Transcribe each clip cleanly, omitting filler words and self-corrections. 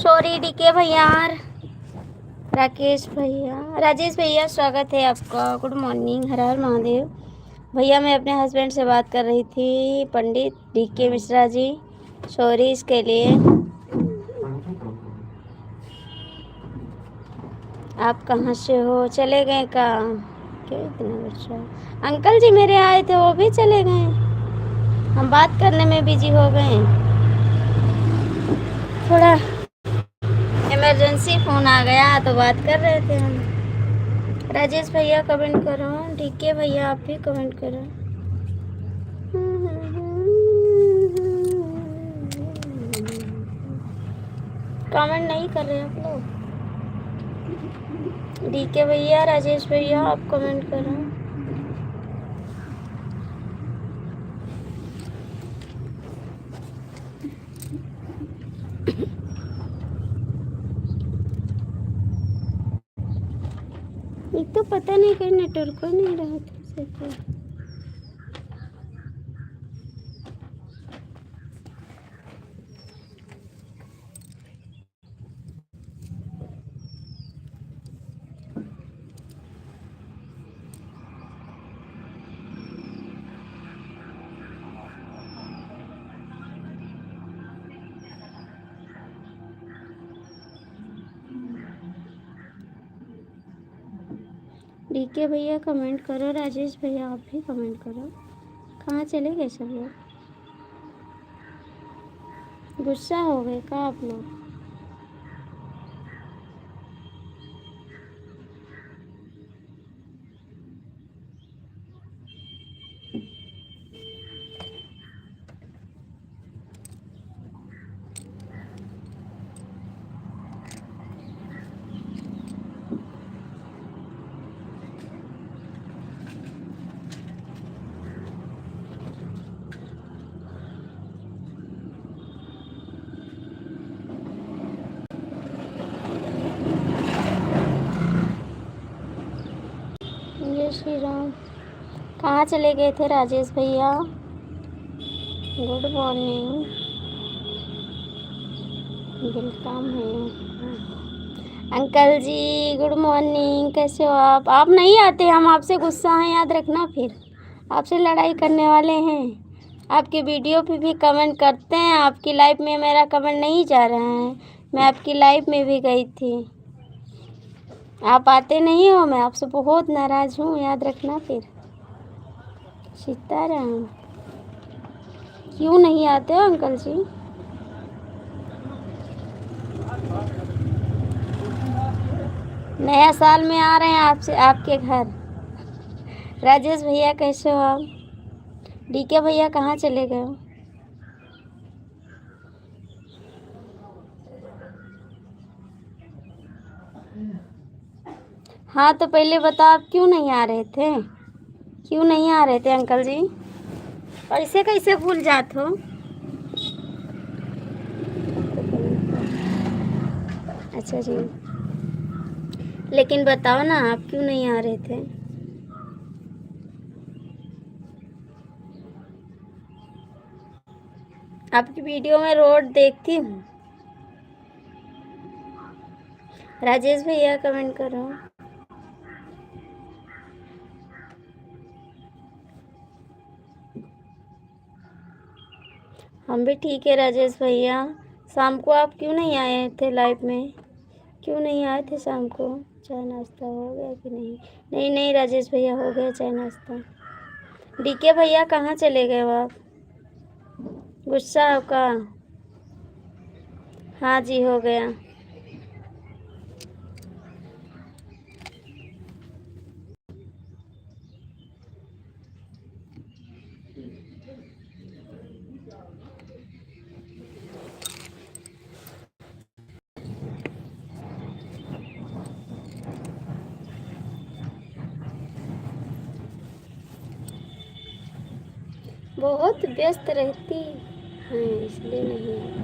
Sorry DK भैया, राकेश भैया, राजेश भैया, स्वागत है आपका। गुड मॉर्निंग, हर हर महादेव। भैया मैं अपने हस्बैंड से बात कर रही थी, पंडित डीके मिश्रा जी। सॉरी इसके लिए। आप कहाँ से हो? चले गए का? क्यों इतना गुस्सा? अंकल जी मेरे आए थे, वो भी चले गए। हम बात करने में बिजी हो गए। थोड़ा इमरजेंसी फ़ोन आ गया तो बात कर रहे थे हम। राजेश भैया कमेंट करो, डीके भैया आप भी कमेंट करो। कमेंट नहीं कर रहे आप लोग। डीके भैया, राजेश भैया आप कमेंट करो। एक तो पता नहीं कहीं नेटवर्क नहीं रहा था। डीके भैया कमेंट करो, राजेश भैया आप भी कमेंट करो। कहाँ चले गए सब लोग? गुस्सा हो गए का आप लोग? जय श्री राम। कहाँ चले गए थे राजेश भैया? Good morning. वेलकम है अंकल जी। गुड मॉर्निंग, कैसे हो आप? आप नहीं आते, हम आपसे गुस्सा हैं, याद रखना। फिर आपसे लड़ाई करने वाले हैं। आपके वीडियो पे भी कमेंट करते हैं, आपकी लाइफ में मेरा कमेंट नहीं जा रहा है। मैं आपकी लाइफ में भी गई थी, आप आते नहीं हो। मैं आपसे बहुत नाराज़ हूँ, याद रखना। फिर सीताराम। क्यों नहीं आते हो अंकल जी? नया साल में आ रहे हैं आपसे, आपके घर। राजेश भैया कैसे हो आप? डीके भैया कहाँ चले गए हो? हाँ तो पहले बताओ, आप क्यों नहीं आ रहे थे? क्यों नहीं आ रहे थे अंकल जी? ऐसे कैसे भूल जाते हो? अच्छा जी, लेकिन बताओ ना, आप क्यों नहीं आ रहे थे? आपकी वीडियो में रोड देखती हूँ। राजेश भैया कमेंट करो। हम भी ठीक है राजेश भैया। शाम को आप क्यों नहीं आए थे लाइव में? क्यों नहीं आए थे शाम को? चाय नाश्ता हो गया कि नहीं? नहीं नहीं राजेश भैया, हो गया चाय नाश्ता। डीके भैया कहाँ चले गए हो आप? गुस्सा आपका? हाँ जी, हो गया। बहुत व्यस्त रहती हैं, इसलिए नहीं आती।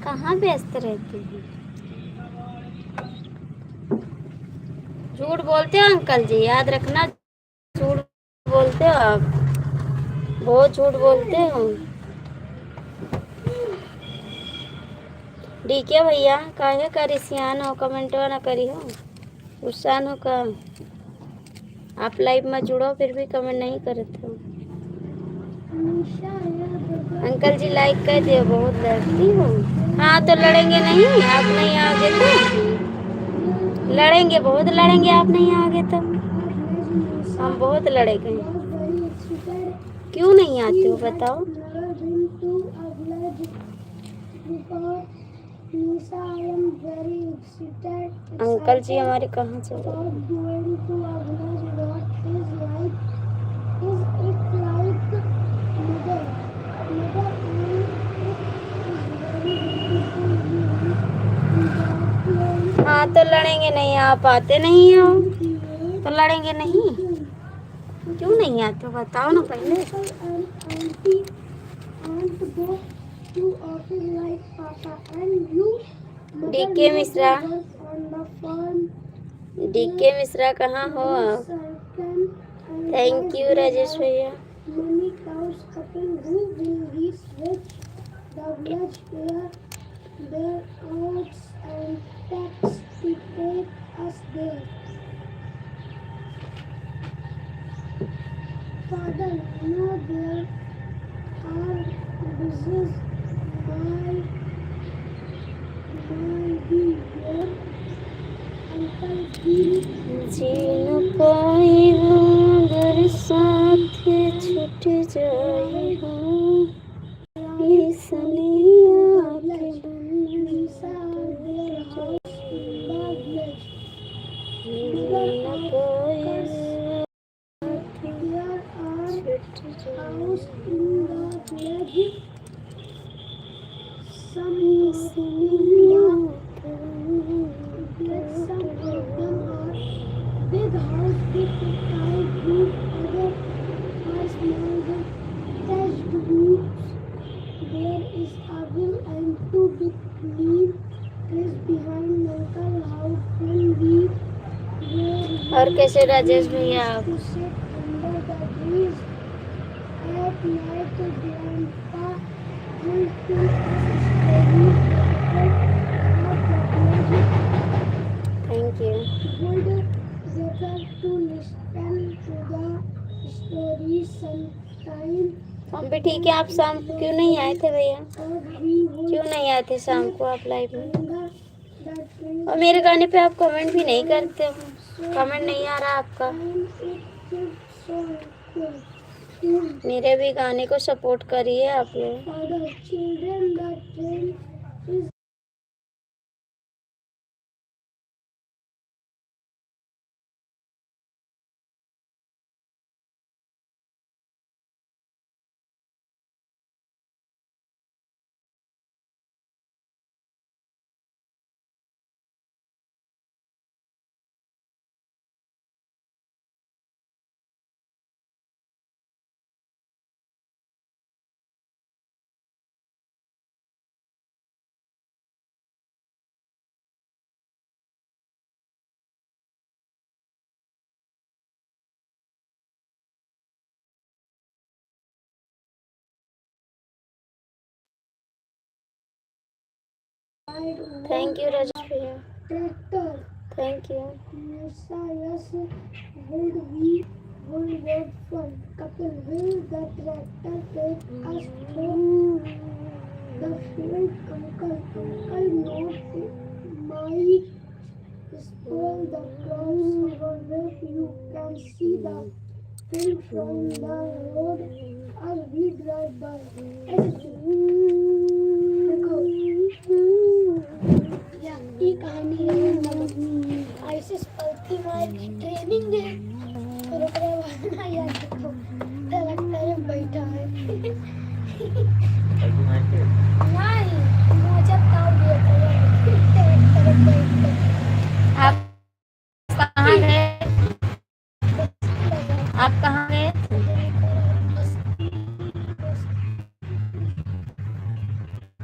कहाँ व्यस्त रहती हैं? झूठ बोलते हो अंकल जी, याद रखना। बोलते हो आप, बहुत झूठ बोलते हो। डीके भैया काहे करिसियान हो, कमेंटवा ना करी हो, गुस्सा हो का। आप लाइव में जुड़ो फिर भी कमेंट नहीं करते हो। अंकल जी लाइक कर दियो, बहुत लड़ती हो। हाँ तो लड़ेंगे नहीं, आप नहीं आगे तो लड़ेंगे, बहुत लड़ेंगे, आप नहीं आगे तो हम बहुत लड़ेंगे। क्यों नहीं आते हो बताओ। अंकल जी हमारे कहाँ से हाँ तो लड़ेंगे नहीं, आप आते नहीं हो तो लड़ेंगे नहीं। क्यों नहीं आते हो बताओ ना पहले। डीके मिश्रा, डीके मिश्रा कहाँ हो आप। थैंक यू राजेश भैया। जीन पाई अगर साथ छूट जाए हो, इसलिए और कैसे राजेश भैया आप। Thank you. हम भी ठीक है। आप शाम को क्यों नहीं आए थे भैया, क्यों नहीं आए थे शाम को आप लाइव में। और मेरे गाने पे आप कमेंट भी नहीं करते हो, कमेंट नहीं आ रहा आपका। मेरे भी गाने को सपोर्ट करिए आप लोग। थैंक यू राजेश भैया, थैंक यू। ट्रेनिंग है फिर ओकरा बाद ना यार देखो ट्रैक्टर में बैठा है नहीं मुझे ताव दिया था ट्रैक्टर में बैठ। आप कहाँ गए, आप कहाँ गए थे?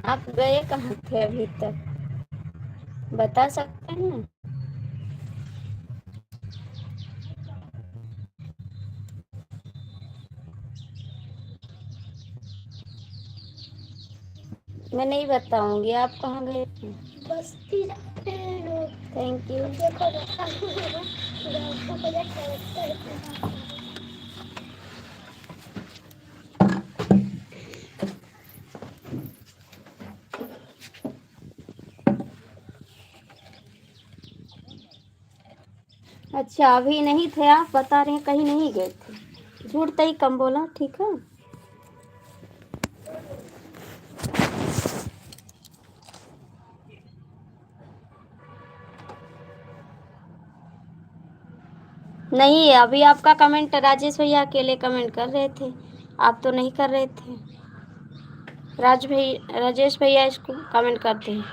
आप गए कहाँ थे अभी तक, बता सकते हैं? मैं नहीं बताऊंगी। आप कहाँ गए थे? बस्ती जाते हैं लोग। Thank you. देखो देखा को देखते अच्छा अभी नहीं थे, आप बता रहे हैं कहीं नहीं गए थे। झूठ तो ही कम बोला, ठीक है। नहीं, अभी आपका कमेंट राजेश भैया अकेले कमेंट कर रहे थे, आप तो नहीं कर रहे थे। राजेश भैया इसको कमेंट करते हैं।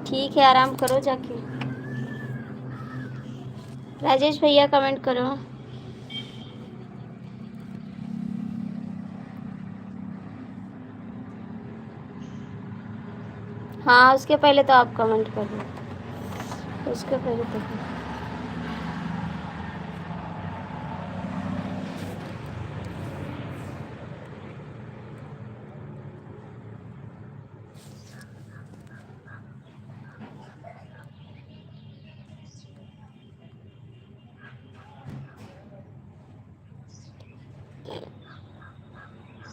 ठीक है, आराम करो जाके। राजेश भैया कमेंट करो। हाँ, उसके पहले तो आप कमेंट कर दो, उसके पहले तो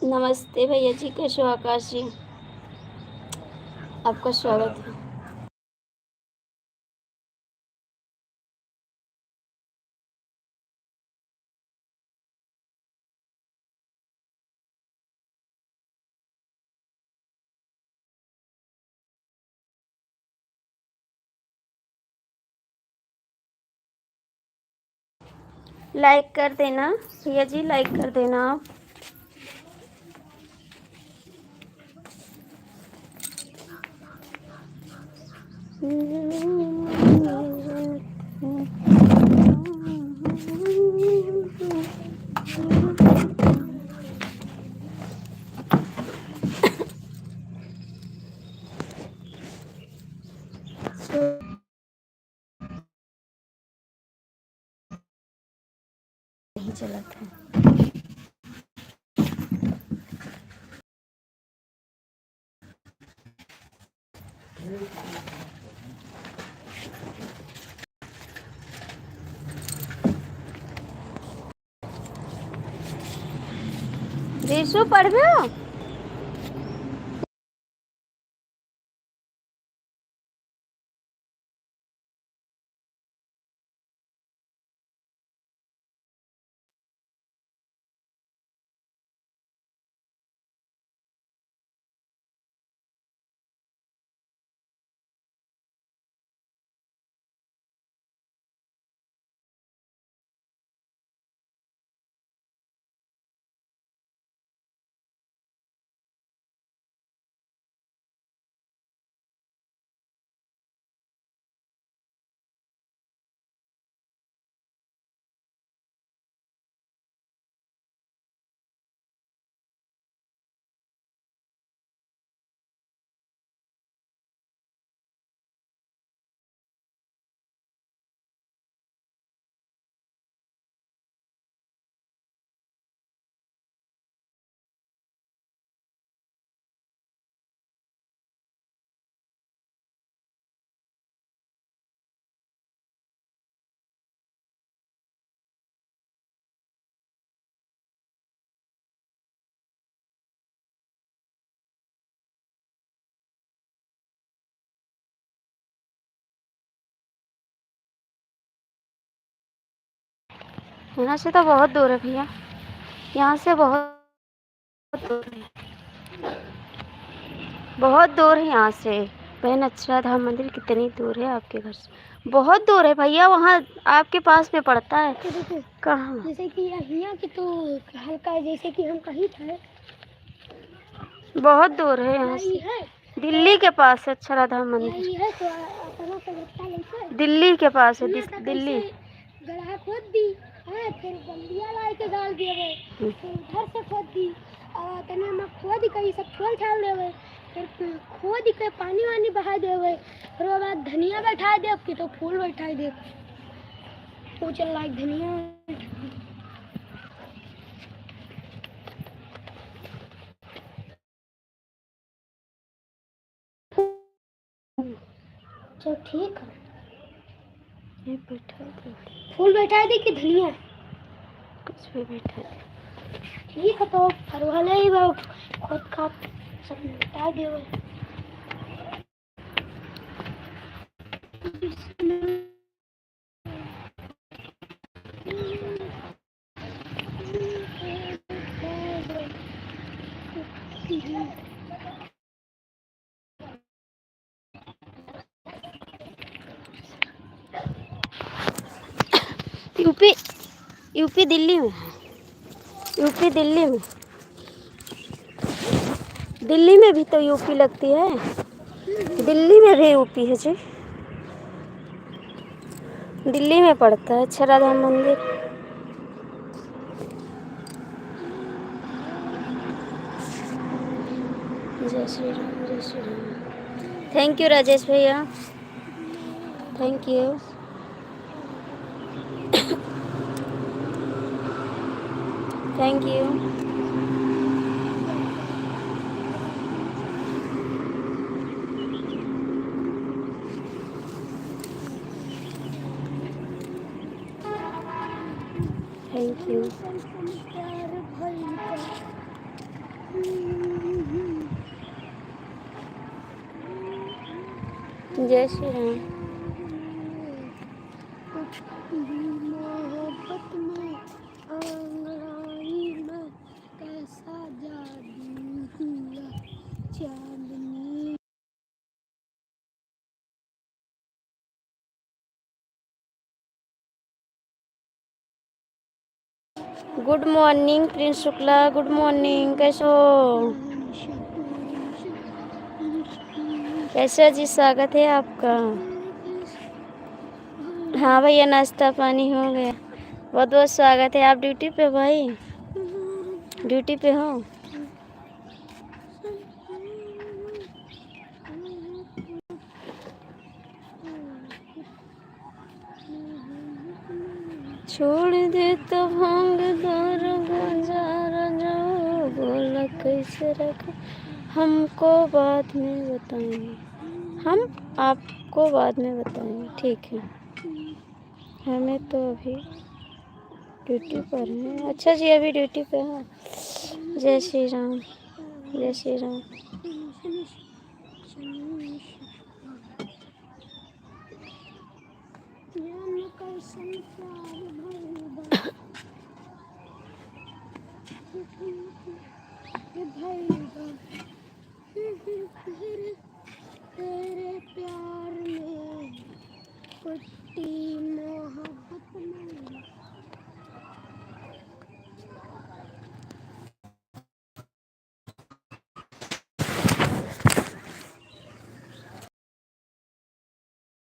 नमस्ते भैया जी, कैसे हो? आकाश जी, आपका स्वागत है। लाइक कर देना भैया जी, लाइक कर देना आप। नहीं चला था। रीशु पढ़ गयो? यहाँ से तो बहुत दूर है भैया, यहाँ से बहुत दूर है, बहुत दूर है यहाँ से। बहन अक्षराधाम मंदिर कितनी दूर है आपके घर से? बहुत दूर है भैया, वहाँ आपके पास में पड़ता है। कहाँ? जैसे कि यहाँ की तो हल्का, जैसे कि हम कहीं थे, बहुत दूर है यहाँ से। दिल्ली के पास है अक्षराधाम मंदिर, है तो अपना से लगता है दिल्ली के पास है। दिल्ली गड्ढा खोद दी है, फिर बल्लियाँ ला के डाल दिए, फिर उधर से खोद दी और तने में खोद के सब फूल छाल देवे, फिर खोद के पानी वानी बहा देवे, फिर उसके बाद धनिया बैठा दे कि तो फूल बैठा दे। पूछल लाइक धनिया चल ठीक है ये बैठा दे, फूल बैठा दी कि धनिया कुछ भी बैठा दे। ठीक है तो फिर वाले ही वो खुद का सब बैठा दे यूपी यूपी दिल्ली में है, यूपी दिल्ली में, दिल्ली में भी तो यूपी लगती है, दिल्ली में भी यूपी है जी, दिल्ली में पड़ता है अक्षराधाम मंदिर। जय श्री राम, जय श्री राम। थैंक यू राजेश भैया, thank you. Thank you. Thank you. जय श्री राम। मोहब्बत में अंगड़ाई में कैसा जादू हुआ Chandni. Good morning Prince Shukla, good morning, कैसे हो? कैसे जी, स्वागत है आपका। हाँ भैया, नाश्ता पानी हो गया। बहुत बहुत स्वागत है। आप ड्यूटी पे भाई, ड्यूटी पे हो? छोड़ दे तो भांग दर गुजारा जो, बोला कैसे रखा हमको बाद में बताएंगे, हम आपको बाद में बताएंगे, ठीक है। हमें तो अभी ड्यूटी पर हैं। अच्छा जी, अभी ड्यूटी पे हैं। जय श्री राम, जय श्री राम। तेरे प्यार में कुट्टी मोहब्बत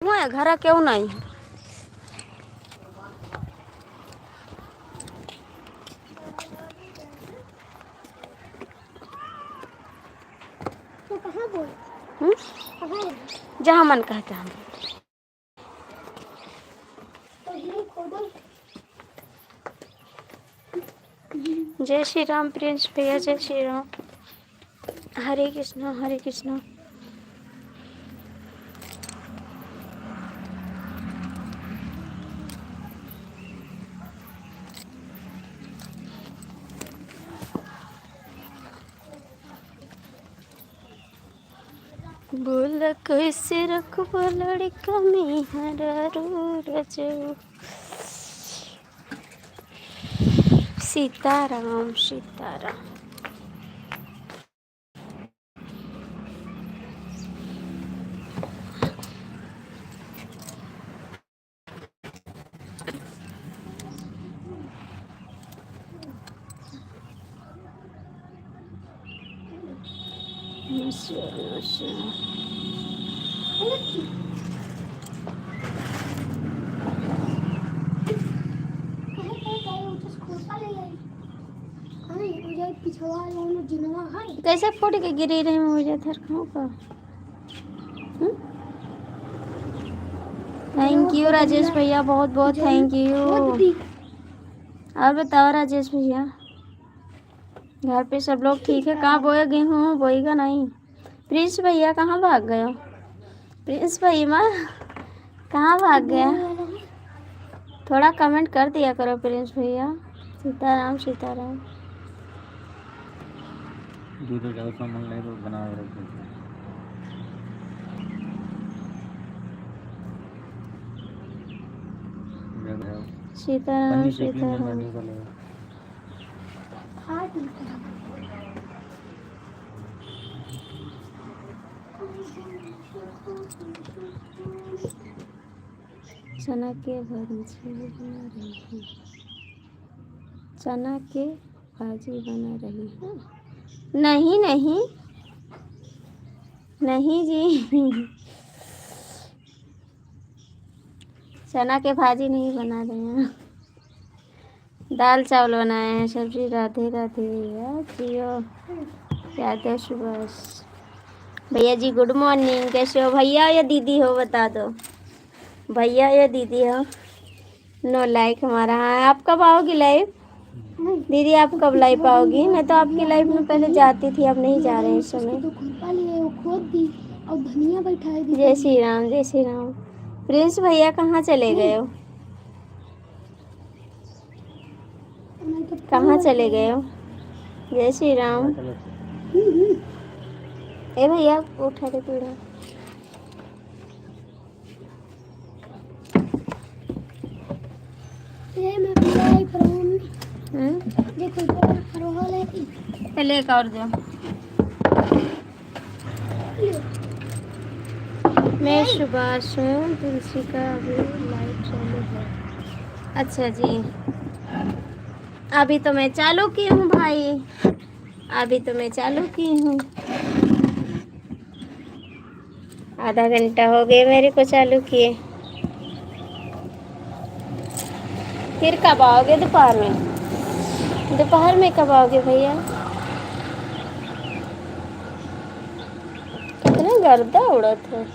में घर क्यों नहीं? तो कहाँ बोल कहाँ जहाँ मन कहता है। तो ये खोदो। जय श्री राम प्रिंस भैया, जय श्री राम। हरे कृष्णा, हरे कृष्णा। बोल कैसे रखबो लड़का में हरारू रजो। सीताराम सीताराम। कैसे फूट के गिरी रही मुझे थर खाऊं का? थैंक यू राजेश भैया, बहुत बहुत थैंक खोद यू। दी। और बताओ राजेश भैया, घर पे सब लोग ठीक है? कहाँ बोए गेहूँ? बोएगा नहीं? प्रिंस भैया कहाँ भाग गए हो? प्रिंस भैया कहाँ भाग गया? थोड़ा कमेंट कर दिया करो प्रिंस भैया। सीताराम सीताराम। दूध ज़्यादा सामान नहीं तो बना के रख देते। सीताराम सीताराम। चना के भाजी बना रही हूँ। चना के भाजी बना रही हूँ। नहीं नहीं नहीं जी, चना के भाजी नहीं बना रहे हैं, दाल चावल बनाए हैं। सब्जी। राधे राधे भैया जियो। राधे सुभाष भैया जी, गुड मॉर्निंग। कैसे हो भैया या दीदी हो? बता दो भैया या दीदी हो। नो लाइक हमारा। हाँ, आप कब आओगी लाइव? दीदी आप कब लाइव आओगी? मैं तो आपकी लाइव में पहले जाती थी, अब नहीं जा रहे हैं इस समय। तो खुरपा लिए वो खोद दी और धनिया बैठाई दी। जय श्री राम जय श्री राम। प्रिंस भैया कहाँ चले गए हो? कहाँ चले गए हो? जय श्री राम। ए भैया उठा दे पीड़ा। ये मैं पिलाई फरमान हम्म, देखो फरवा ले। पहले एक और दो। मैं सुभाष हूँ, तुलसी का अभी लाइव चालू है। अच्छा जी, अभी तो मैं चालू की हूँ भाई, अभी तो मैं चालू की हूँ। आधा घंटा हो गया मेरे को चालू किए। फिर कब आओगे दोपहर में? दोपहर में कब आओगे भैया? कितना गर्दा उड़त है।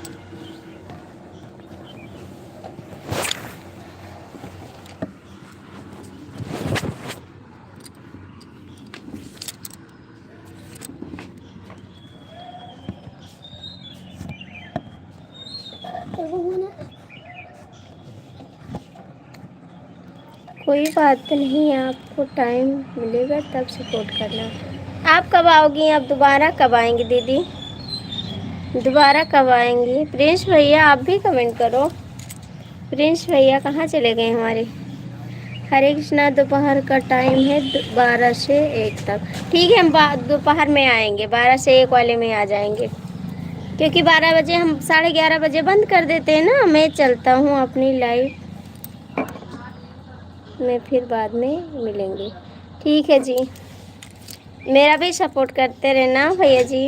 कोई बात नहीं, आपको टाइम मिलेगा तब सपोर्ट करना। आप कब आओगी? आप दोबारा कब आएंगी दीदी? दोबारा कब आएंगी? प्रिंस भैया आप भी कमेंट करो। प्रिंस भैया कहाँ चले गए हमारे? हरे कृष्णा। दोपहर का टाइम है 12 से 1 तक। ठीक है, हम दोपहर में आएंगे, 12 से 1 वाले में आ जाएंगे, क्योंकि 12 बजे हम 11:30 बजे बंद कर देते हैं ना। मैं चलता हूँ अपनी लाइफ में, फिर बाद में मिलेंगे। ठीक है जी, मेरा भी सपोर्ट करते रहना भैया जी,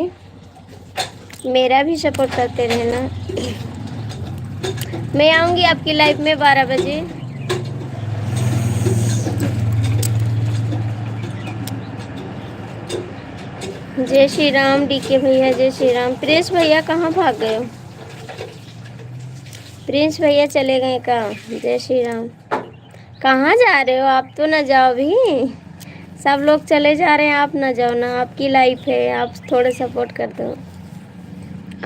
मेरा भी सपोर्ट करते रहना। मैं आऊँगी आपकी लाइफ में 12 बजे। जय श्री राम डीके भैया, जय श्री राम। प्रिंस भैया कहाँ भाग गए हो? प्रिंस भैया चले गए कहाँ? जय श्री राम। कहाँ जा रहे हो आप? तो ना जाओ भी, सब लोग चले जा रहे हैं, आप ना जाओ ना, आपकी लाइफ है, आप थोड़े सपोर्ट कर दो।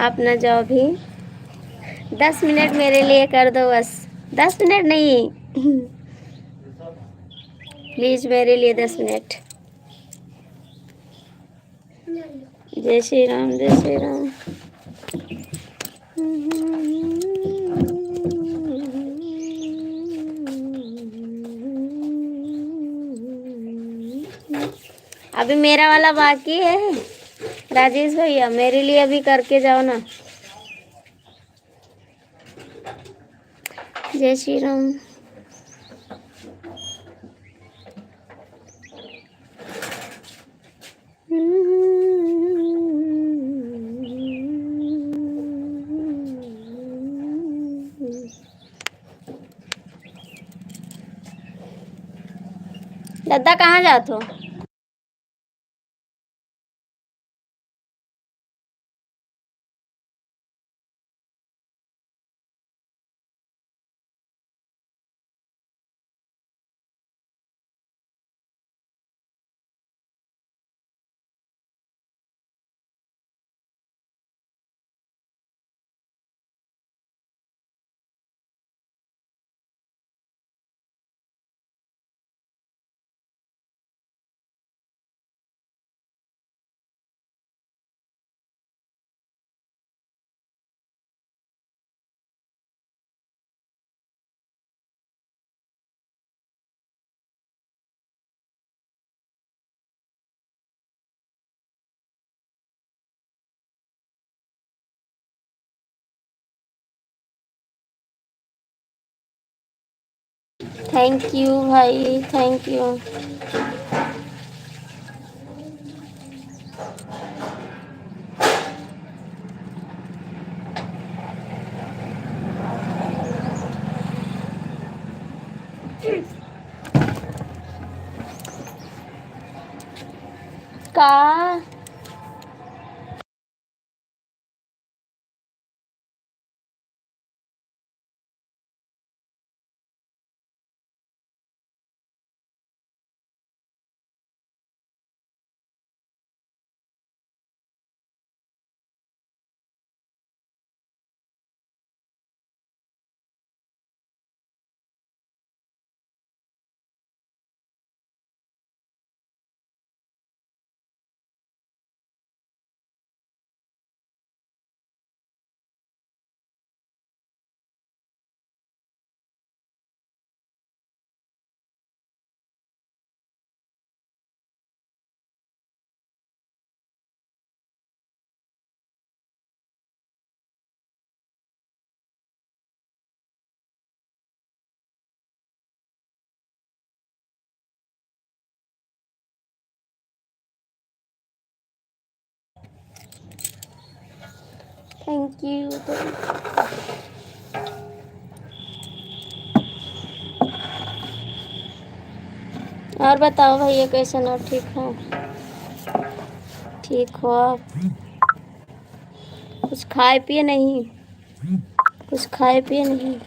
आप ना जाओ भी, 10 मिनट मेरे लिए कर दो बस। 10 मिनट नहीं प्लीज़ मेरे लिए 10 मिनट। जय श्री राम जय श्री राम। अभी मेरा वाला बाकी है राजेश भैया, मेरे लिए अभी करके जाओ ना। जय श्री राम। दादा कहाँ जात हो? थैंक यू भाई, थैंक यू। का थैंक यू। और बताओ भैया कैसे हो? ठीक हो? ठीक हो आप? कुछ खाए पिए नहीं? कुछ खाए पिए नहीं?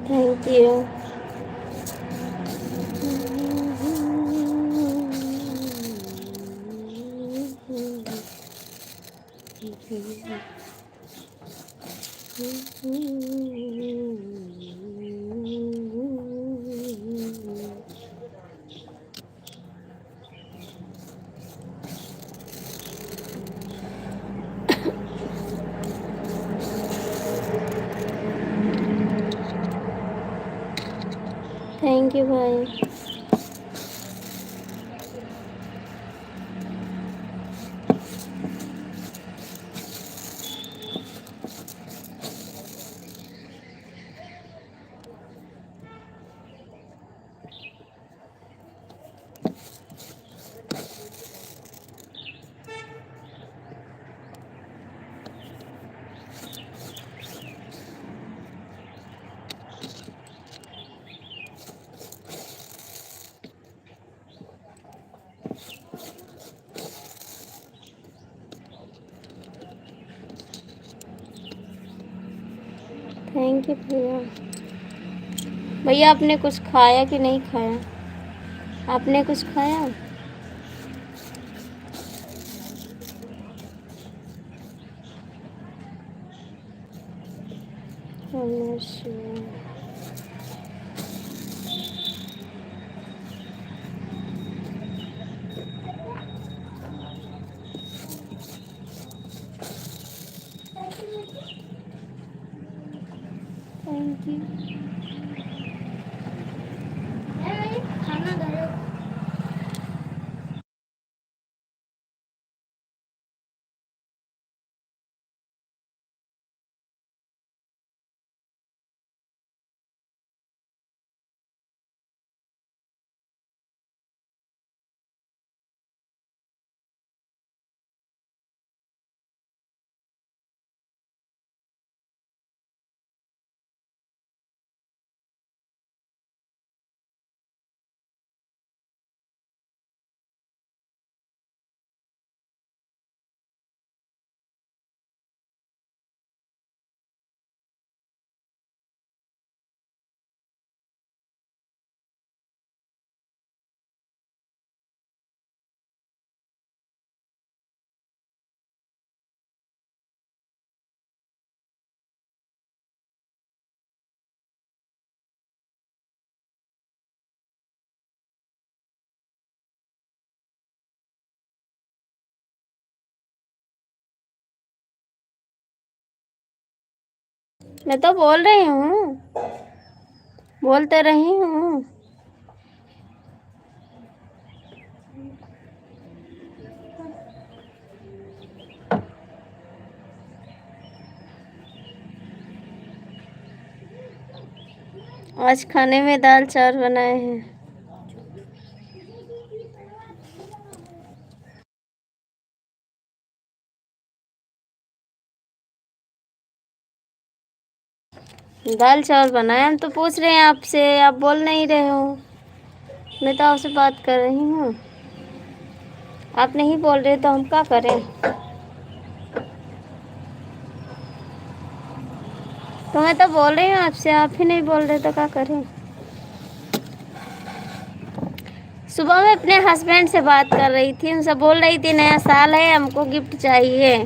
Thank you. थैंक यू भाई। थैंक यू भैया। भैया आपने कुछ खाया कि नहीं खाया? आपने कुछ खाया? नमस्कार। Thank you. खाना दो। मैं तो बोल रही हूँ, बोलते रही हूँ। आज खाने में दाल चावल बनाए हैं। दाल चावल बनाए, हम तो पूछ रहे हैं आपसे, आप बोल नहीं रहे हो। मैं तो आपसे बात कर रही हूँ, आप नहीं बोल रहे तो हम क्या करें? तो मैं तो बोल रही हूँ आपसे, आप ही नहीं बोल रहे तो क्या करें? सुबह मैं अपने हस्बैंड से बात कर रही थी, उनसे बोल रही थी नया साल है, हमको गिफ्ट चाहिए।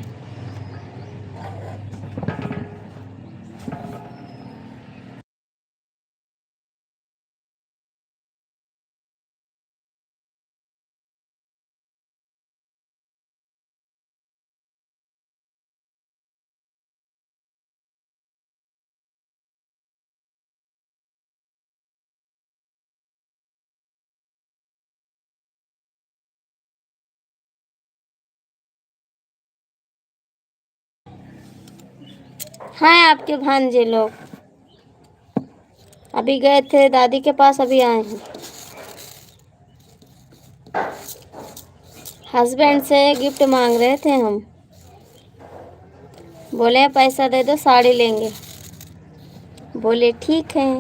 हाँ, आपके भांजे लोग अभी गए थे दादी के पास, अभी आए हैं। हस्बैंड से गिफ्ट मांग रहे थे हम, बोले पैसा दे दो साड़ी लेंगे। बोले ठीक है।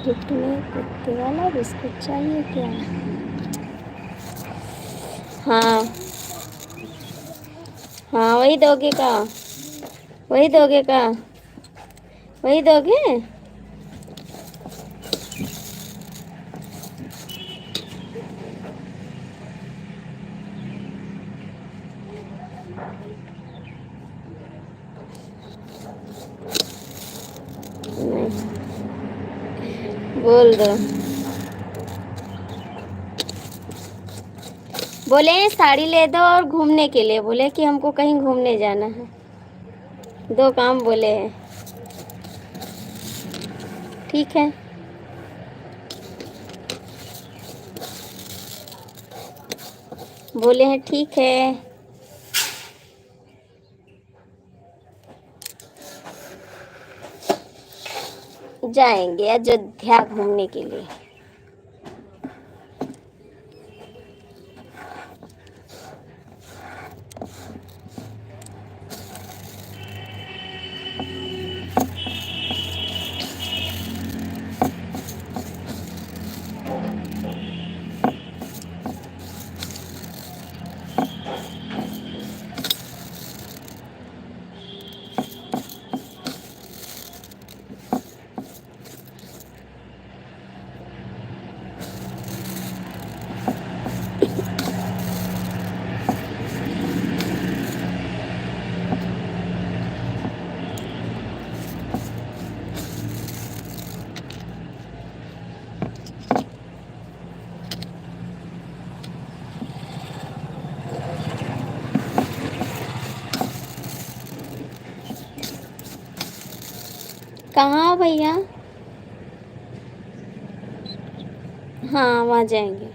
गिफ्ट में कुत्ते वाला बिस्कुट चाहिए क्या? हाँ हाँ, वही दोगे का? वही दोगे का? वही दोगे? नहीं, बोल दो। बोले साड़ी ले दो और घूमने के लिए, बोले कि हमको कहीं घूमने जाना है। दो काम बोले हैं। ठीक है, बोले हैं ठीक है। जाएंगे अयोध्या घूमने के लिए। कहाँ भैया? हाँ, वहाँ जाएंगे।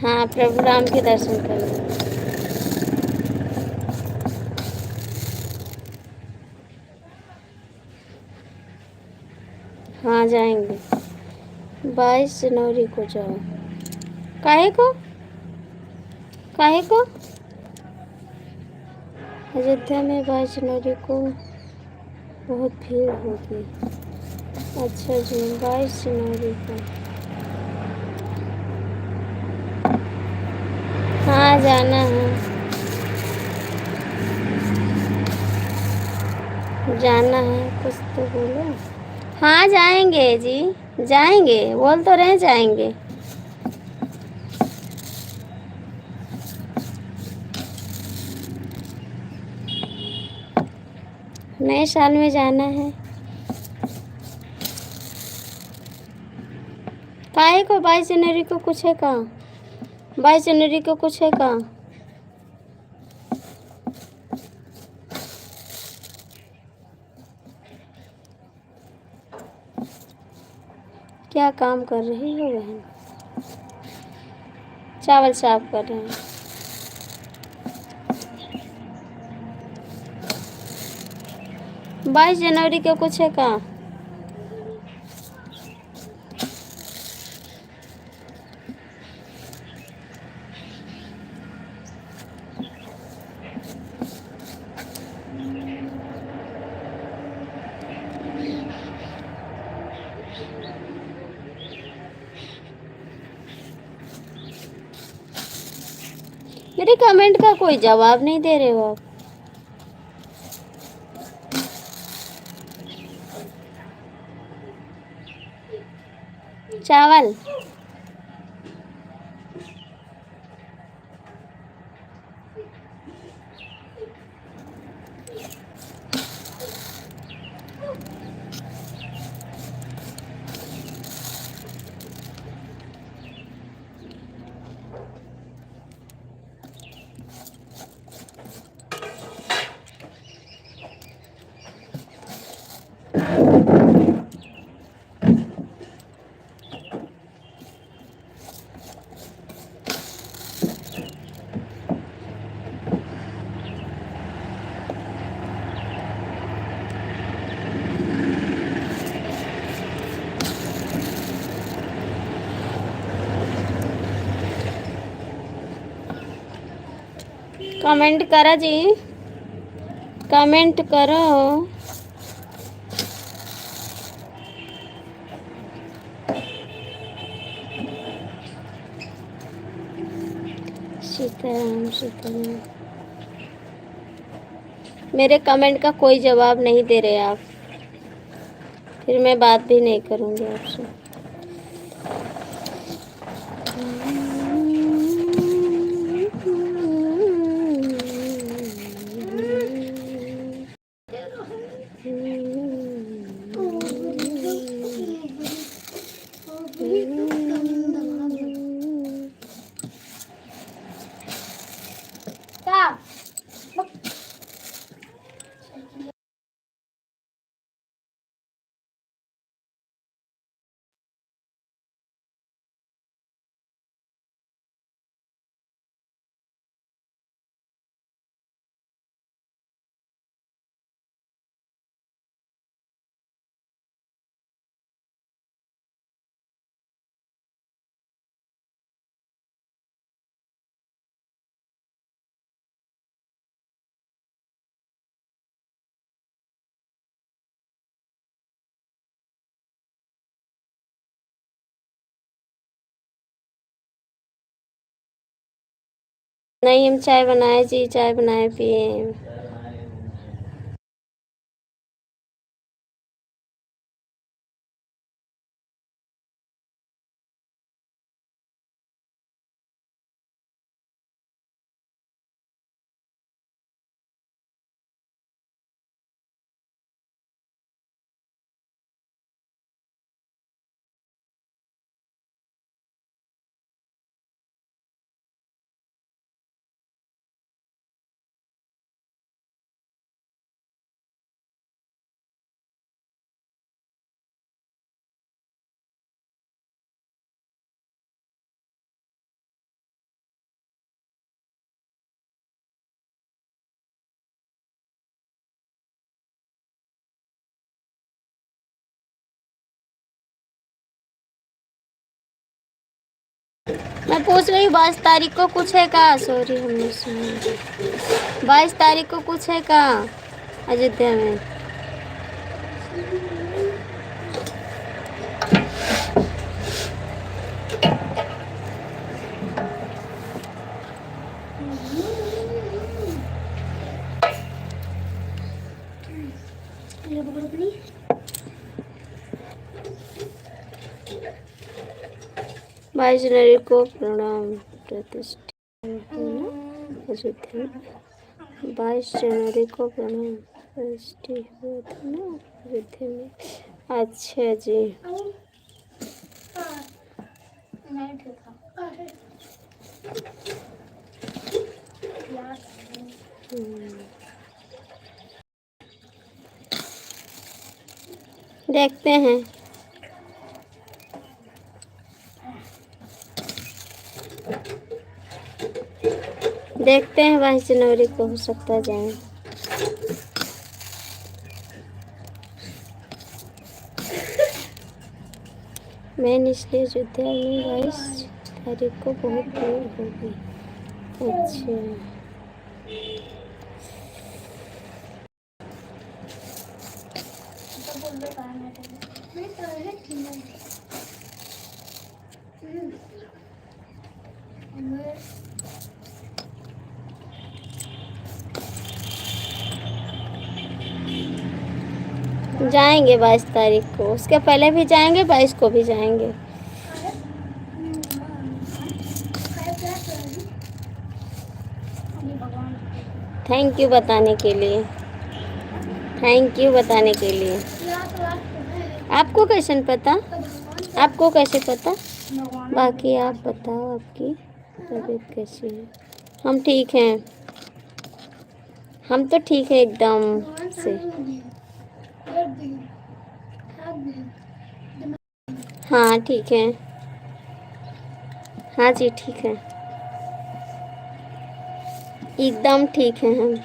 हाँ, प्रभु राम के दर्शन करने। हाँ, जाएंगे 22 जनवरी को। जाओ। काहे को? काहे को? अयोध्या में 22 जनवरी को बहुत भीड़ होगी। अच्छा जी, 22 जनवरी को। हाँ, जाना है। जाना है, कुछ तो बोलो। हाँ, जाएंगे जी, जाएंगे, बोल तो रहे जाएंगे। नए साल में जाना है। काहे को 22 जनवरी को कुछ है का? 22 जनवरी को कुछ है का? क्या काम कर रही हो बहन? चावल साफ कर रहे हैं। बाईस जनवरी को कुछ है का? मेरे कमेंट का कोई जवाब नहीं दे रहे हो आप। चावल कमेंट करा जी, कमेंट करो। सीताराम सीताराम। मेरे कमेंट का कोई जवाब नहीं दे रहे आप, फिर मैं बात भी नहीं करूँगी आपसे। क्या? नहीं, हम चाय बनाए जी, चाय बनाए पिए। मैं पूछ रही हूँ 22 तारीख को कुछ है का? सॉरी, हमने सुना। 22 तारीख को कुछ है का अयोध्या में? बाईस जनवरी को प्रणाम प्रतिष्ठा अयोध्या में। 22 जनवरी को प्रणाम प्रतिष्ठा हुआ था ना अयोध्या में। अच्छा जी। देखते हैं। देखते हैं 22 जनवरी को हो सकता है जाएं। मैन इसलिए अयोध्या में 22 तारीख को बहुत भीड़ होगी। अच्छा, जाएंगे 22 तारीख को, उसके पहले भी जाएंगे, 22 को भी जाएंगे। थैंक यू बताने के लिए, थैंक यू बताने के लिए। आपको कैसे पता? आपको कैसे पता? बाकी आप बताओ, आपकी तबीयत कैसी है? हम ठीक हैं, हम तो ठीक है एकदम से। हाँ ठीक है, हाँ जी ठीक है, एकदम ठीक है हम।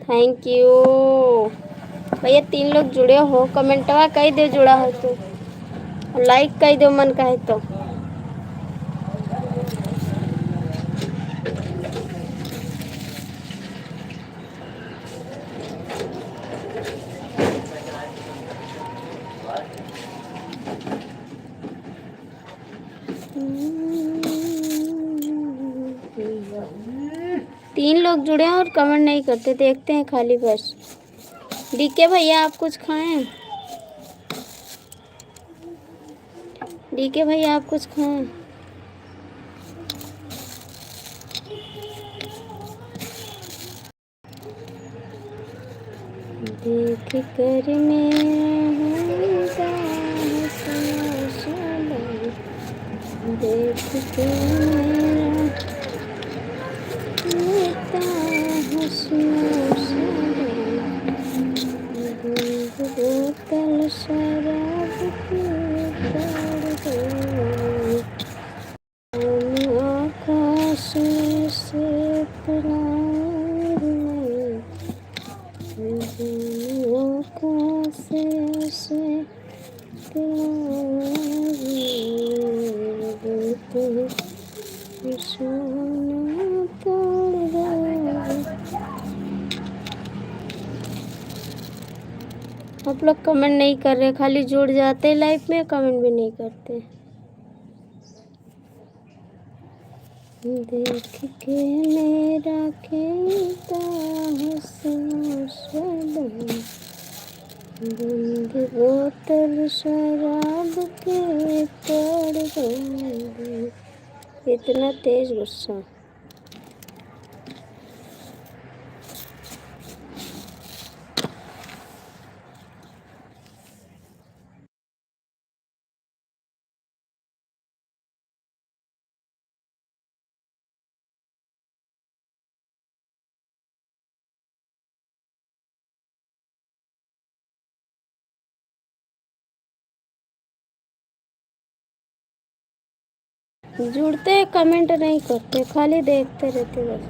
थैंक यू भैया। 3 लोग जुड़े हो, कमेंटवा कही दो जुड़ा हो तो, लाइक कही दो मन कहे तो। तीन लोग जुड़े हैं और कमेंट नहीं करते, देखते हैं खाली बस। डीके भैया आप कुछ खाएं, डीके भैया आप कुछ खाएं। देख कर मेरा देख कर बोतल शराब की आकाश से आप लोग कमेंट नहीं कर रहे, खाली जुड़ जाते लाइव में, कमेंट भी नहीं करते। देख के मेरा खेलता हुस्न शबनम, बंद बोतल शराब के तोड़ दूंगी। इतना तेज गुस्सा। जुड़ते कमेंट नहीं करते, खाली देखते रहते बस।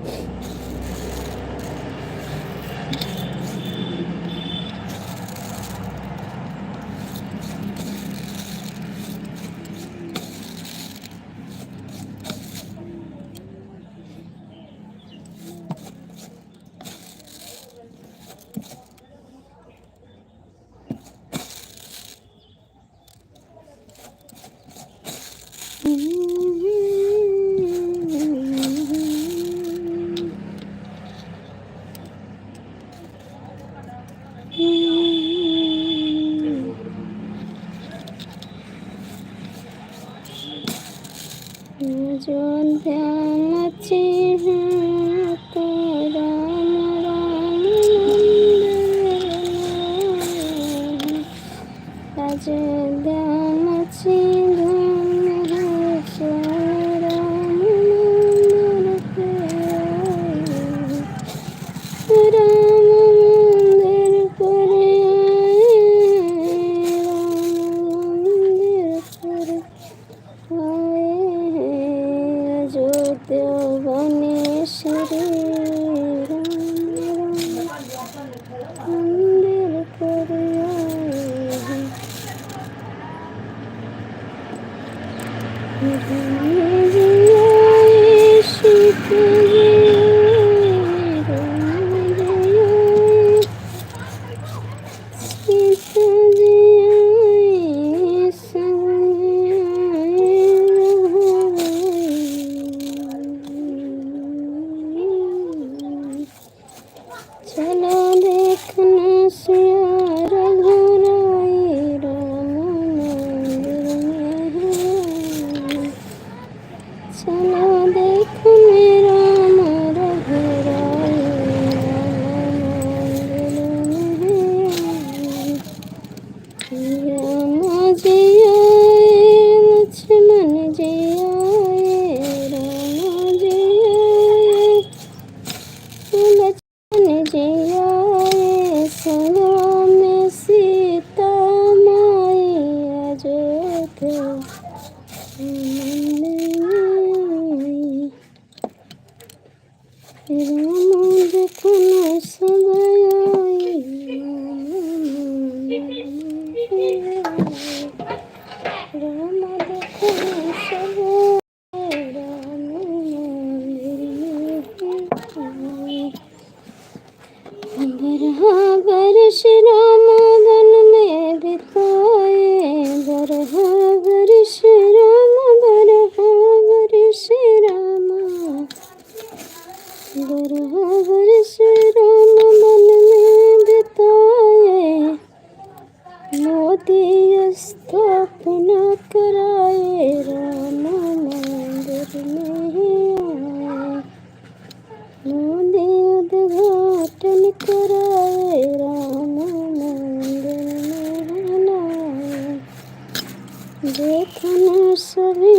जो ध्यान अच्छी है तो राम राम आज ध्यान अच्छी धन है सो राम मंदिर पे राम मंदिर पर राम मंदिर पर आए हैं अयोध्या बने श्री राम मंदिर पर आए हैं। राम जी आए सीता जी आए, राम जी आए सीता जी आए, संग आए रघुवर। चलो देखना सिया रघुवर आए, राम मंदिर में है। चलो देखने राम रघुवर आए, राम मंदिर में है। राम जी आए लक्ष्मण जी आए, राम जी आए लक्ष्मण जी आए, संगवा में सीता माई अयोध्या मंदिर में आई। राम देखना सब आए, राम देखना सब आए, राम मंदिर में आई। 12 वर्ष राम वन में बिताए, 12 वर्ष राम 12 वर्ष राम 12 वर्ष राम वन में बिताए, मोदी स्थापना कराए, राम मंदिर में आए। मोदी उद्घाटन कराए, राम मंदिर में आए। देखना सभी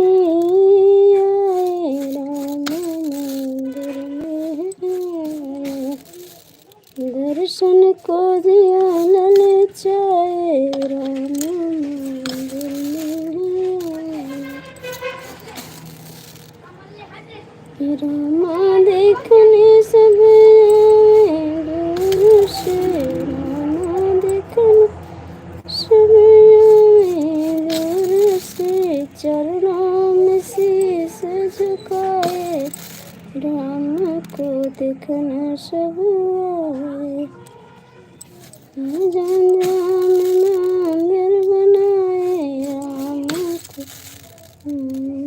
आए, राम मंदिर में आए। दर्शन को दिया ललचाए, राम मंदिर में आए। रामा देखने सब आए दूर से, रामा देखने सब आए दूर से। चरणों में शीश झुकाए, राम को देखना सब आए। जान मंदिर बनाए, राम को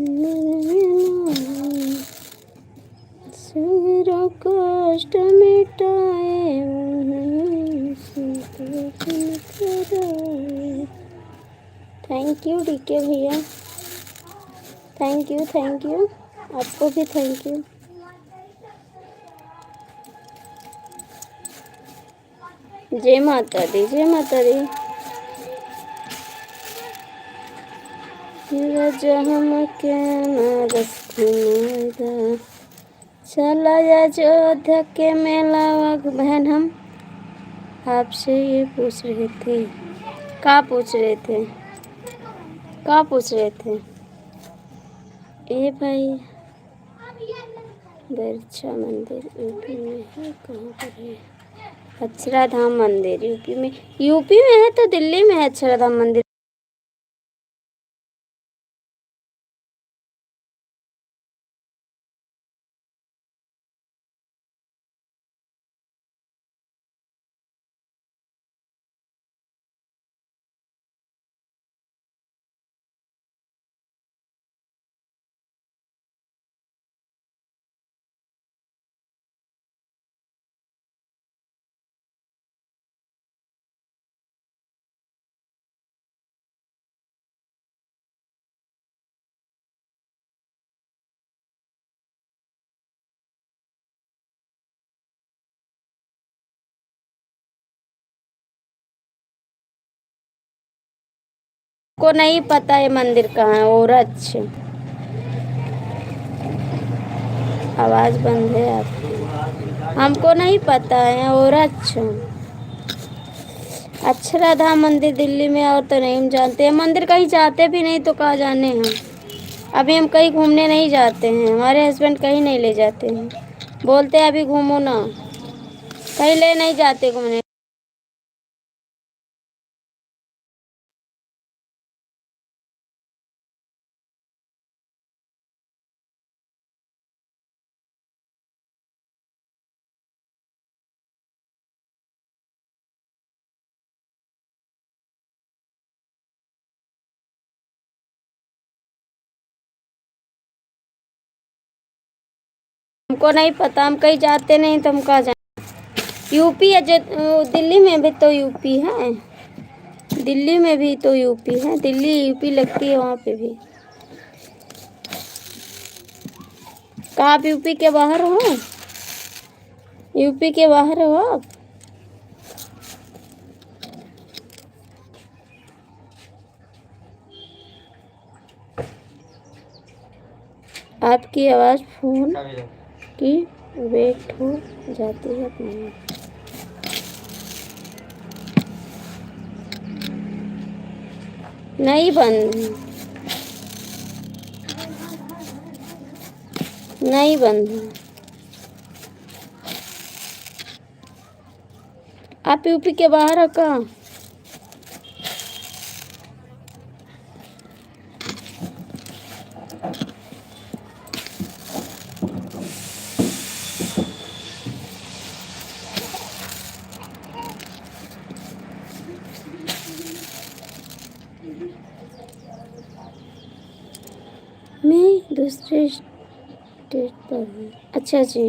मंदिर बनाए। थैंक यू डीके भैया, थैंक यू, आपको भी थैंक यू। जय माता दी, जय माता दी। जहाँ के नारस खुमादा चला अयोध्या के मेला। बहन हम आपसे ये पूछ रहे थे, क्या पूछ रहे थे, क्या पूछ रहे थे? ए भाई, बिरछा मंदिर यूपी में है, कहाँ पर है? अक्षराधाम मंदिर यूपी में, यूपी में है तो दिल्ली में है अक्षराधाम मंदिर। को नहीं पता ये मंदिर कहाँ है। और अच्छा, आवाज बंद है आपकी, हमको नहीं पता है। और अच्छा, अक्षराधाम मंदिर दिल्ली में, और तो नहीं हम जानते हैं मंदिर, कहीं जाते भी नहीं तो कहाँ जाने हम। अभी हम कहीं घूमने नहीं जाते हैं, हमारे हस्बैंड कहीं नहीं ले जाते हैं, बोलते हैं अभी घूमो ना, कहीं ले नहीं जाते घूमने। हमको नहीं पता, हम कहीं जाते नहीं तो हम कहाँ जाए। यूपी है जो, दिल्ली में भी तो यूपी है, दिल्ली में भी तो यूपी है, दिल्ली यूपी लगती है वहाँ पे भी। कहाँ आप यूपी के बाहर हो? यूपी के बाहर हो आप? आपकी आवाज़ फोन की वेट हो जाती है अपने। नहीं बंद, नहीं बंद। आप यूपी के बाहर हो कहाँ? मैं दूसरे स्टेट पर हूँ। अच्छा जी,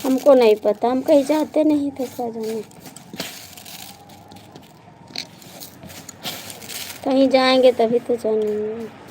हमको नहीं पता, हम कहीं जाते नहीं तो क्या जाने। कहीं जाएंगे तभी तो जानेंगे।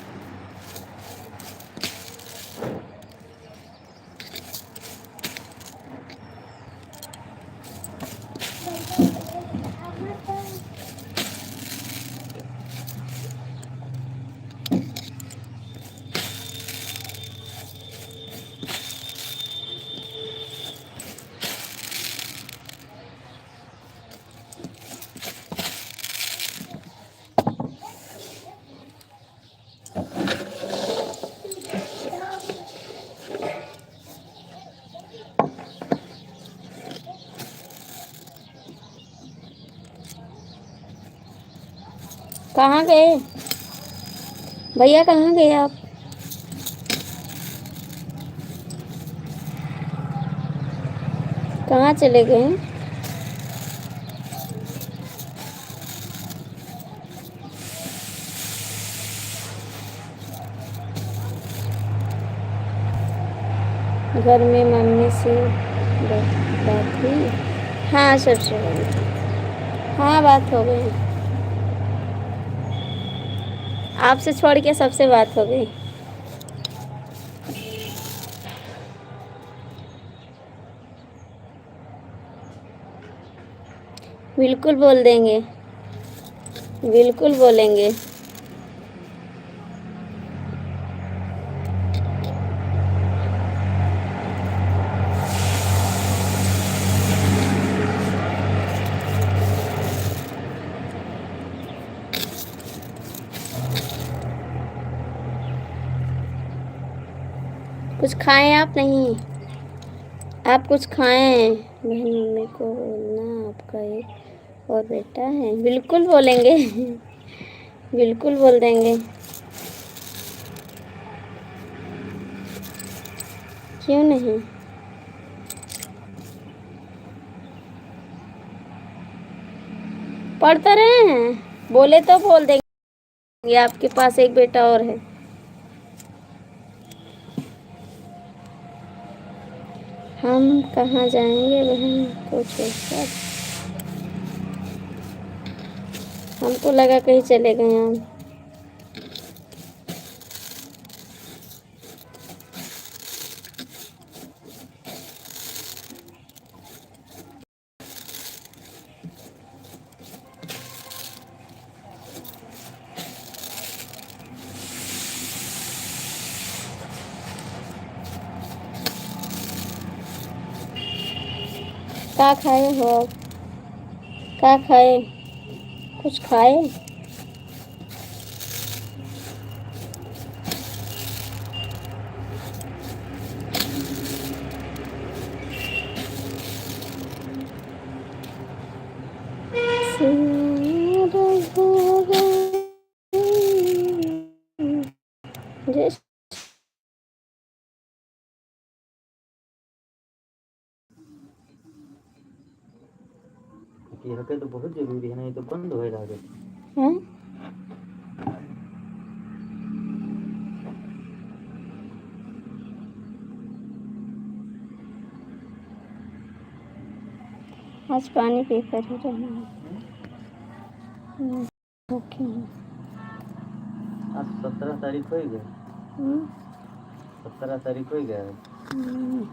कहाँ गए भैया, कहाँ गए आप? कहाँ चले गए? घर में मम्मी से बात हुई? हाँ सबसे बड़ी, हाँ बात हो गई। आपसे छोड़ के सबसे बात हो गई। बिल्कुल बोल देंगे, बिल्कुल बोलेंगे। कुछ खाएं आप? नहीं, आप कुछ खाएं। बहन मम्मी को बोलना आपका एक और बेटा है। बिल्कुल बोलेंगे बिल्कुल बोल देंगे। क्यों नहीं? पढ़ तो रहे हैं, बोले तो बोल देंगे आपके पास एक बेटा और है। हम कहाँ जाएंगे बहन को छोड़कर? हमको लगा कहीं चले गए हम। क्या खाए हो आप? क्या खाए? कुछ खाए? जय ये रखे तो बहुत जरूरी है, नहीं तो बंद हो जाएगा। हैं? आज पानी पीकर ही रहना है। ओके। आज 17 तारीख हो गया, हम्म, 17 तारीख हो गया। हम्म।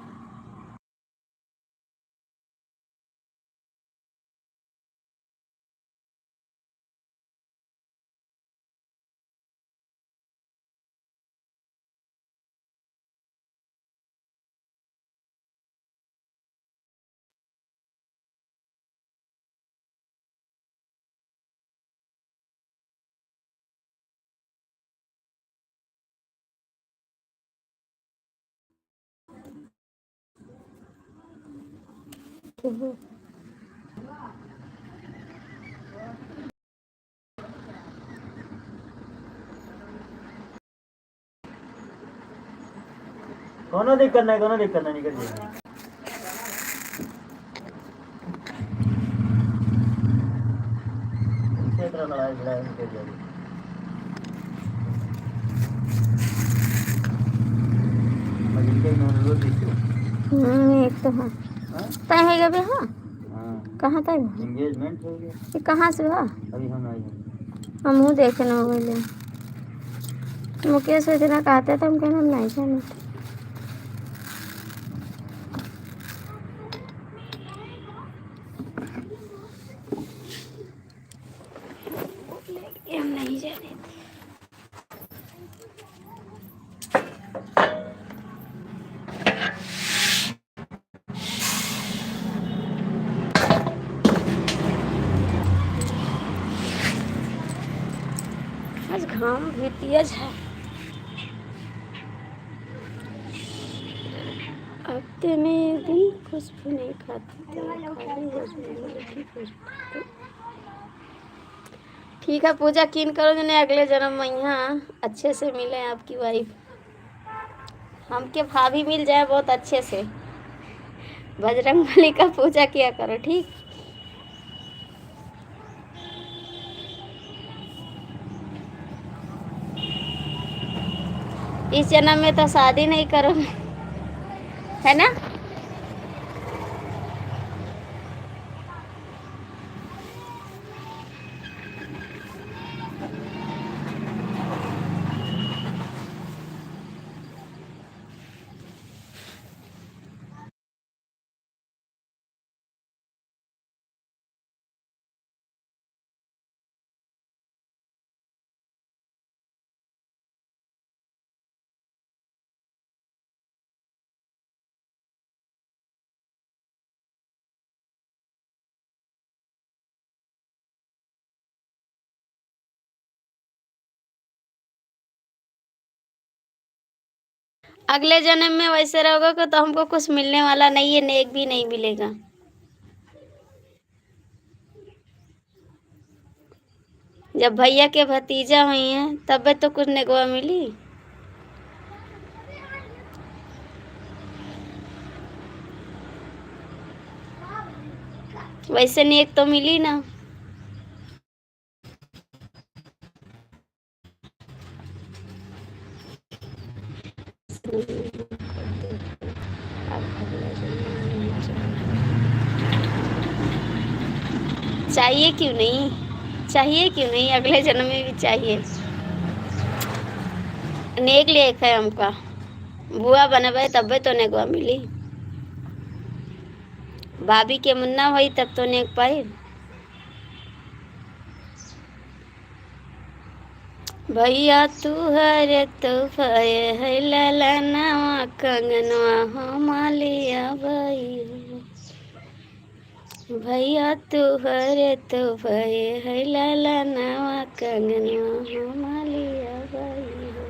कोनो दिक्कत नहीं, कोनो दिक्कत नहीं, निकल जाएगा। इसे तरह लड़ाई लड़ाई निकल जाएगी। मजीद में लोग दिखे। एक तो हाँ तय है गए। हाँ हाँ, कहाँ तय? एंगेजमेंट हो गया। ये कहाँ से हुआ? अभी हम आई हैं। हम मुँह देखे न हो गए। मुकेश इतना कहते थे, हम कहना हम नहीं जाने। हम नहीं जाने। आज घाम भी तेज है। हफ्ते में एक दिन खुशबू नहीं खाती थे, खाली खुशबू। ठीक है पूजा कीन करो जने अगले जन्म में यहाँ अच्छे से मिले आपकी वाइफ। हमके भाभी मिल जाए बहुत अच्छे से। बजरंगबली का पूजा किया करो ठीक। इस जन्म में तो शादी नहीं करोगे। है ना। अगले जन्म में वैसे रहोगे तो हमको कुछ मिलने वाला नहीं है, नेक भी नहीं मिलेगा। जब भैया के भतीजा हुई हैं तब तो कुछ नेगवा मिली। वैसे नेक तो मिली ना। चाहिए क्यों नहीं, चाहिए क्यों नहीं, अगले जन्म में भी चाहिए। नेक लेख है हमका, बुआ बनबे तब तो नेकवा मिली। भाभी के मुन्ना हुई तब तो नेक पाई। भैया तू हरे तो भय है ललनवा कंगनवा हमालिया भई हो। भैया तू हरे तो भय है ललनवा कंगनवा हमालिया भई हो।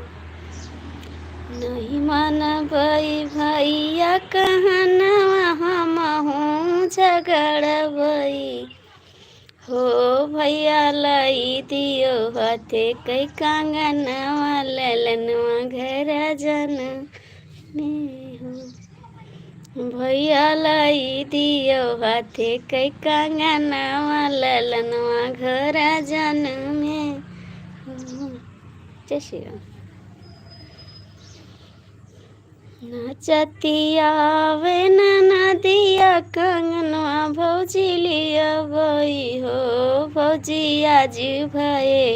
नहीं माना भाई भैया कहनवा हम हूँ झगड़ भई हो। भैया लाई दियो हाथे कई कंगनवा ललनवा घर जन में हो। भैया लाई दियो हाथे कई कंगनवा ललनवा घर जन में हो। जय श्री राम। नाचतिया वे नदिया कंगनवा भौजी लिया भई हो। भौजी आज भये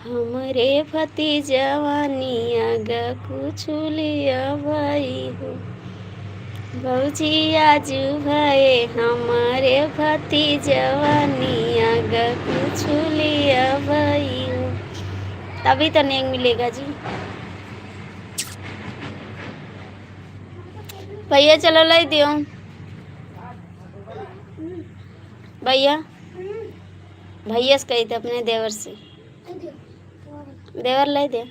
हमरे भतीजवानिया गा कुछ लिया भई हो। भौजी आज भये हमारे भतीजवानिया गा कुछ लिया भई हो। तभी तो नहीं मिलेगा जी। भैया चलो लाई दियो। भैया भैया से कही थे अपने देवर से, देवर लाई दे।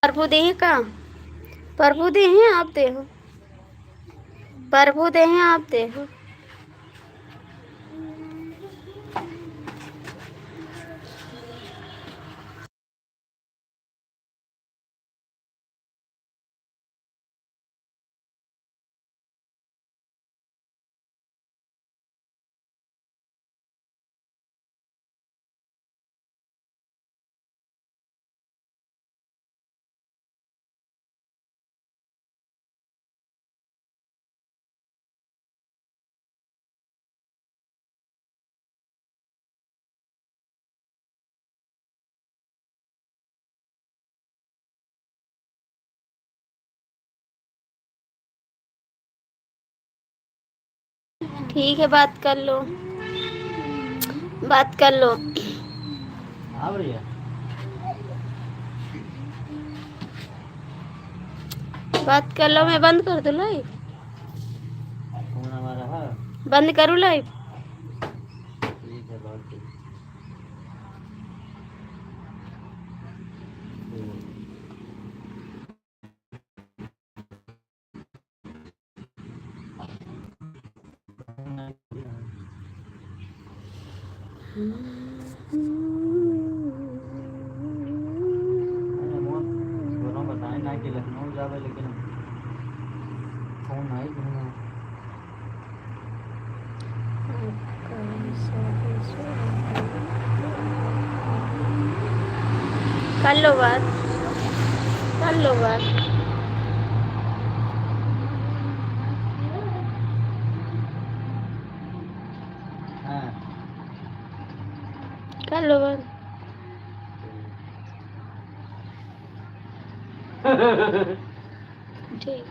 प्रभु दे का, प्रभु दे हैं आप दे हो, प्रभु दे हैं आप दे हो। ठीक है, बात कर लो, बात कर लो। हाँ भैया बात कर लो, मैं बंद कर दूँ लाइव? फोन हमारा है। बंद करूँ लाइव? ठीक है बात करो। अरे मोहन दोनों बताएं ना कि लखनऊ जावे लेकिन फोन नहीं दूंगा। कर लो बात, कर लो बात। हाँ कर लो बात। ठीक।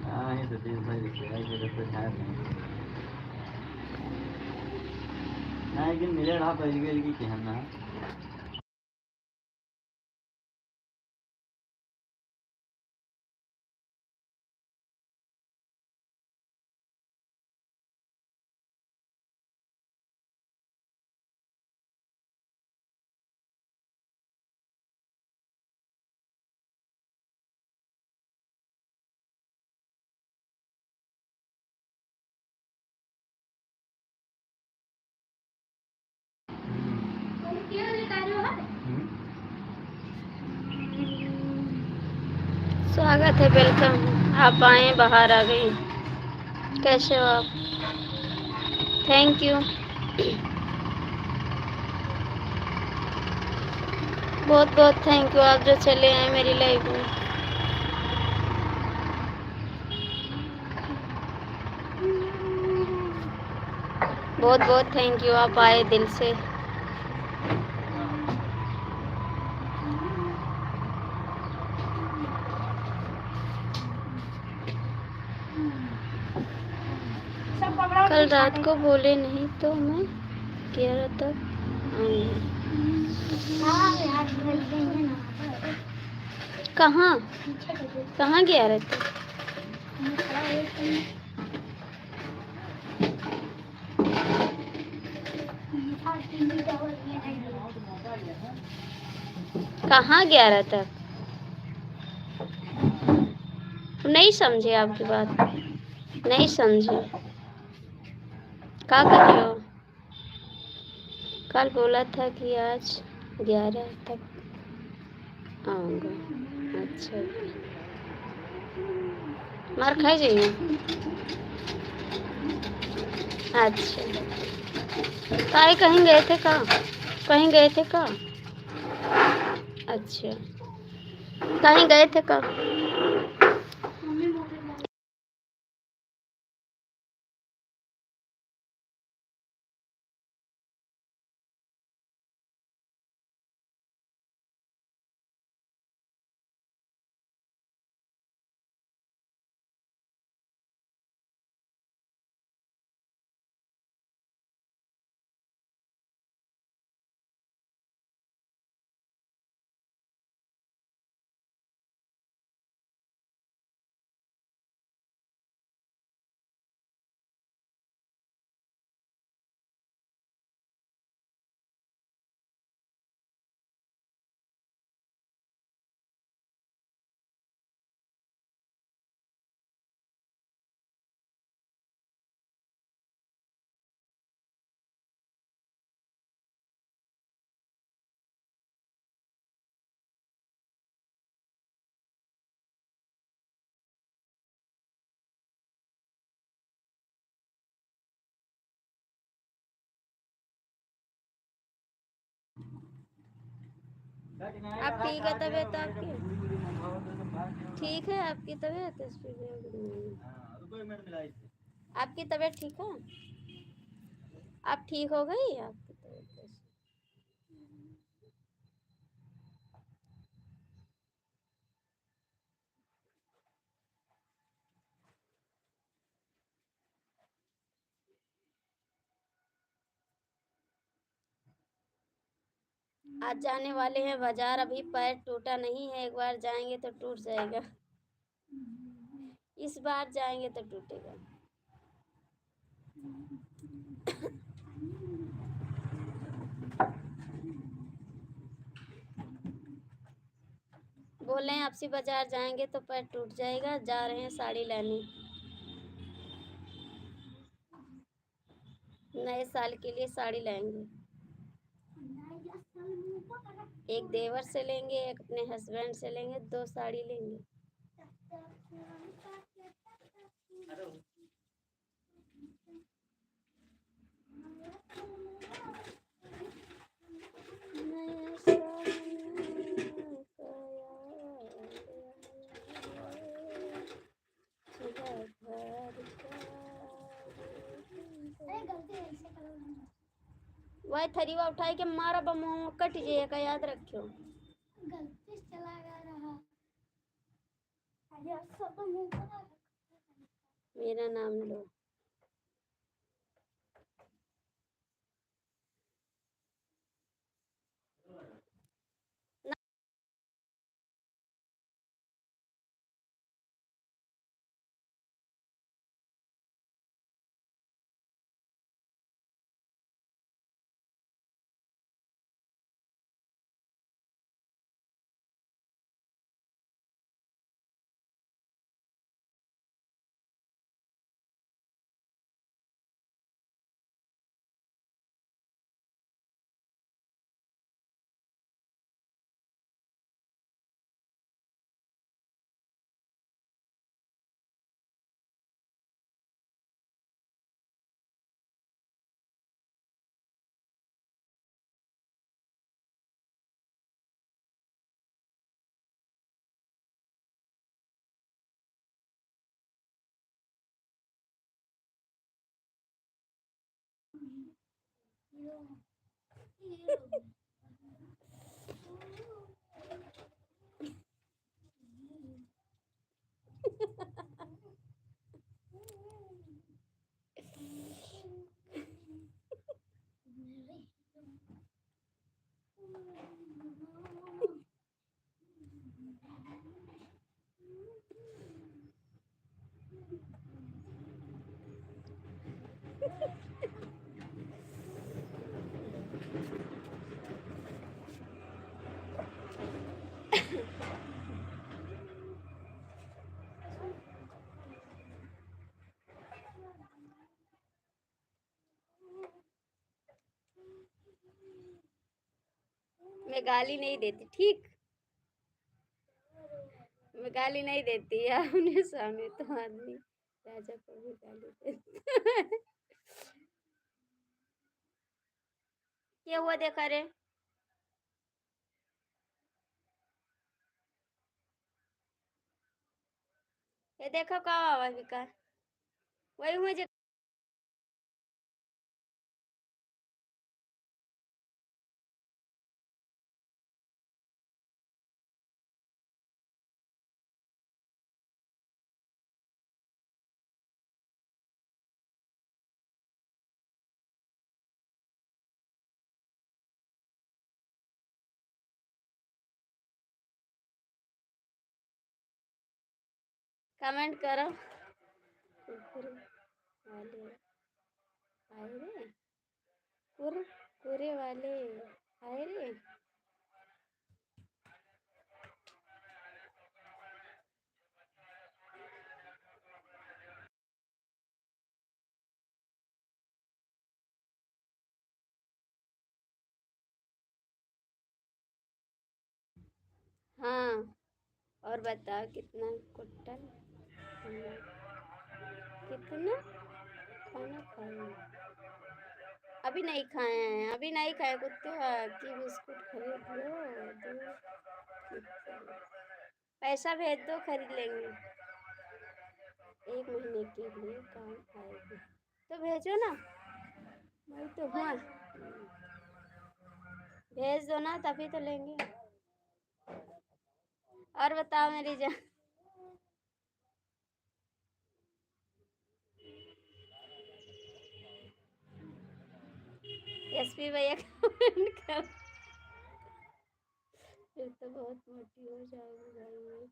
हाँ ये तो दिन भाई है कि तो है नहीं ना लेकिन मेरे यहाँ पर गेल की कहना स्वागत है, वेलकम। आप आए, बाहर आ गई। कैसे हो आप? थैंक यू, बहुत बहुत थैंक यू, आप जो चले आए मेरी लाइफ में। बहुत बहुत थैंक यू, आप आए दिल से। कल रात को बोले नहीं तो मैं 11 तक आऊँगी। कहाँ कहाँ गया रहते? कहाँ 11 तक? नहीं समझे आपकी बात, नहीं समझे। क्या कर रहे हो? कल बोला था कि आज 11 तक आऊँगा। अच्छा, मार खाई जाइए। अच्छा, काहे कहीं गए थे का? कहीं गए थे का? अच्छा, कहीं गए थे का? अब ठीक है तबीयत आपकी? ठीक है आपकी तबीयत? आपकी तबीयत ठीक है? आप ठीक हो गई आपकी तबीयत? आज जाने वाले हैं बाजार, अभी पैर टूटा नहीं है, एक बार जाएंगे तो टूट जाएगा। इस बार जाएंगे तो टूटेगा। बोले हैं आपसी बाजार जाएंगे तो पैर टूट जाएगा, जा रहे हैं साड़ी लेने। नए साल के लिए साड़ी लेंगे। एक देवर से लेंगे, एक अपने हस्बैंड से लेंगे, 2 साड़ी लेंगे। नया साल का याद आया, अरे गलती ऐसे करो वही थरीवा उठाई के मारा बमो कट जाएगा, याद रखियो। गलती से चला गया रहा अरे सब मुंह पर मेरा नाम लो। मैं गाली नहीं देती, ठीक। मैं गाली नहीं देती है अपने सामने, तो आदमी राजा को भी गाली देता है। क्या हुआ देखा रे? ये देखो का आवाज का वही हुए जो। कमेंट करो। कुरकुरे वाले आए रे, कुरकुरे वाले आए रे। हाँ, और बताओ कितना कुट्टल कितना खाना खाए? अभी नहीं खाए हैं, अभी नहीं खाए कुत्ते की बिस्कुट खरीद लो दो। पैसा भेज दो, खरीद लेंगे। 1 महीने के लिए काम आएगी तो भेजो ना। वही तो हुआ, भेज दो ना तभी तो लेंगे। और बताओ मेरी जान। एसपी भैया कमेंट कर। फिर तो बहुत मोटी हो जाएगी भाई मैं।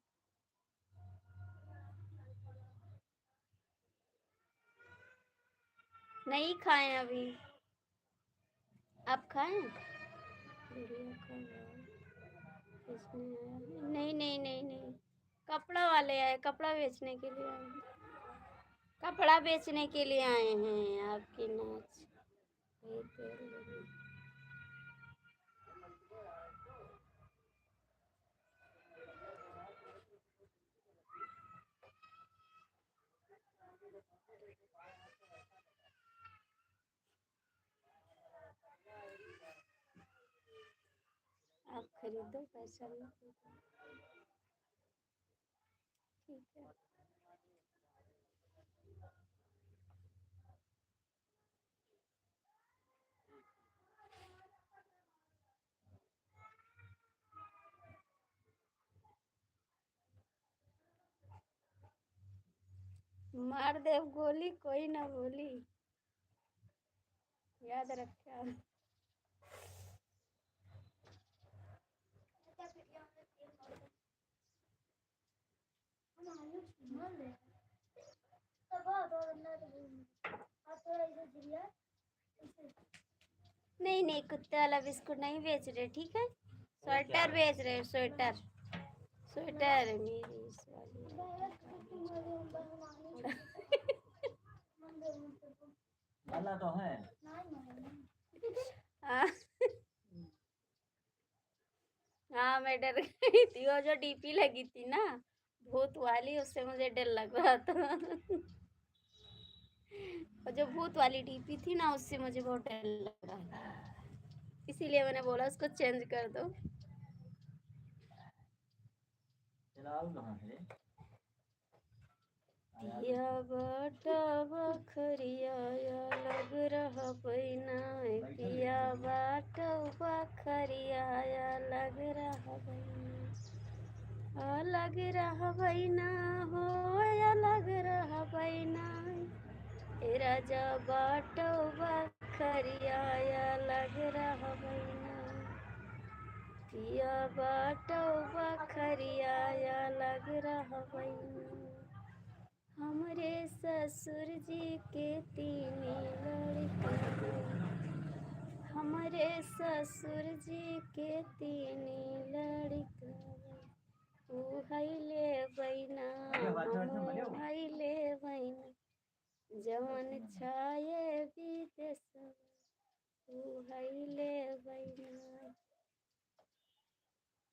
नहीं खाए अभी, आप खाएं? बढ़िया खा लो। किसने आया? नहीं नहीं नहीं नहीं, कपड़ा वाले आए, कपड़ा बेचने के लिए आए, कपड़ा बेचने के लिए आए हैं आपकी नाच। वही तेल लगी। आप खरीदो, पैसा लो, ठीक है। मार दे गोली, कोई ना बोली, याद रखे आप। नहीं नहीं, कुत्ते वाला बिस्कुट नहीं बेच रहे, ठीक है। स्वेटर बेच रहे, स्वेटर, स्वेटर है मेरी इस वाली। वाला तो है। हाँ हाँ, मैं डर गई थी, वो जो डीपी लगी थी ना भूत वाली, उससे मुझे डर लग रहा था। और जो भूत वाली डीपी थी ना, उससे मुझे बहुत डर लग रहा था, इसीलिए मैंने बोला उसको चेंज कर दो। चलाओ कहाँ से? दिया बाटा बखरिया या लग रहा पैना, पिया बाटा बखरिया या लग रहा पैना, लग रहा पैना हो या लग रहा पैना, ए राजा बाटो बखरिया या लग रहा पैना, पिया बाटो बखरिया या लग रहा पैना, हमरे ससुर जी के तीन लड़के, हमरे ससुर जी के तीन लड़का, तू हैले बैना हम हैले बैना, जवन छाये विदेश, तू हैले बैना,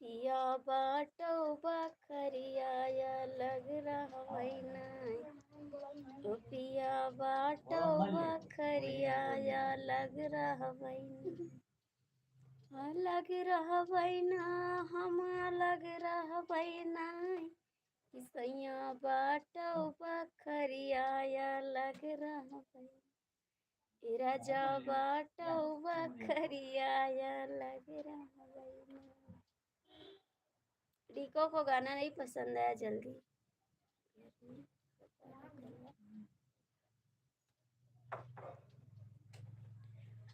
पिया बाटो बखरिया या लग रहा बैना, ओ पिया बाटो बखरिया या लग रहा बैना, लग रहा बैना हम लग रहा बैना, किसैया बाटो बखरिया या लग रहा बैना, ए राजा बाटो बखरिया या लग रहा बैना। रिको को गाना नहीं पसंद आया जल्दी।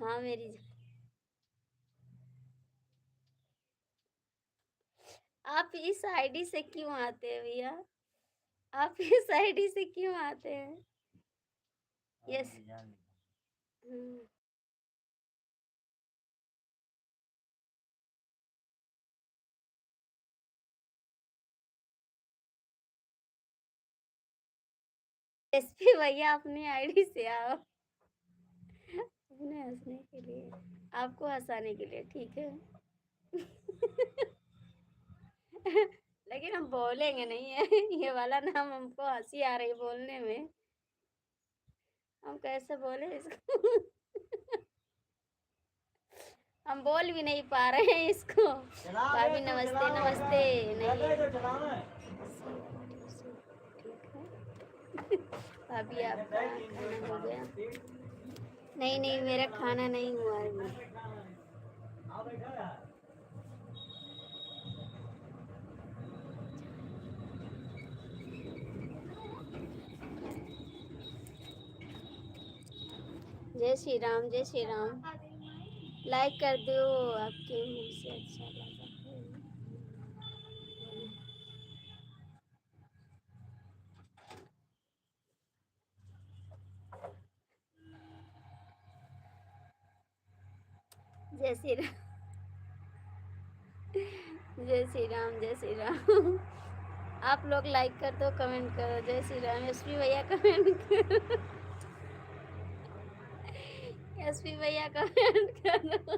हाँ मेरी जान। आप इस आईडी से क्यों आते हैं भैया? आप इस आईडी से क्यों आते हैं? यस। एसपी भैया अपनी आईडी से आओ, अपने हंसने के लिए, आपको हंसाने के लिए, ठीक है। लेकिन हम बोलेंगे नहीं है, ये वाला नाम हमको हंसी आ रही बोलने में, हम कैसे बोले इसको। हम बोल भी नहीं पा रहे हैं इसको। भाभी नमस्ते नमस्ते। नहीं ठीक है। भाभी आपका खाना हो गया? नहीं नहीं, मेरा खाना नहीं हुआ है। जय श्री राम, जय श्री राम। लाइक कर दो, आपके मुंह से अच्छा लगा। जय श्री राम, जय श्री राम, जय श्री राम। आप लोग लाइक कर दो, कमेंट करो, जय श्री राम। एसपी भैया कमेंट करो, एसपी भैया कमेंट करो।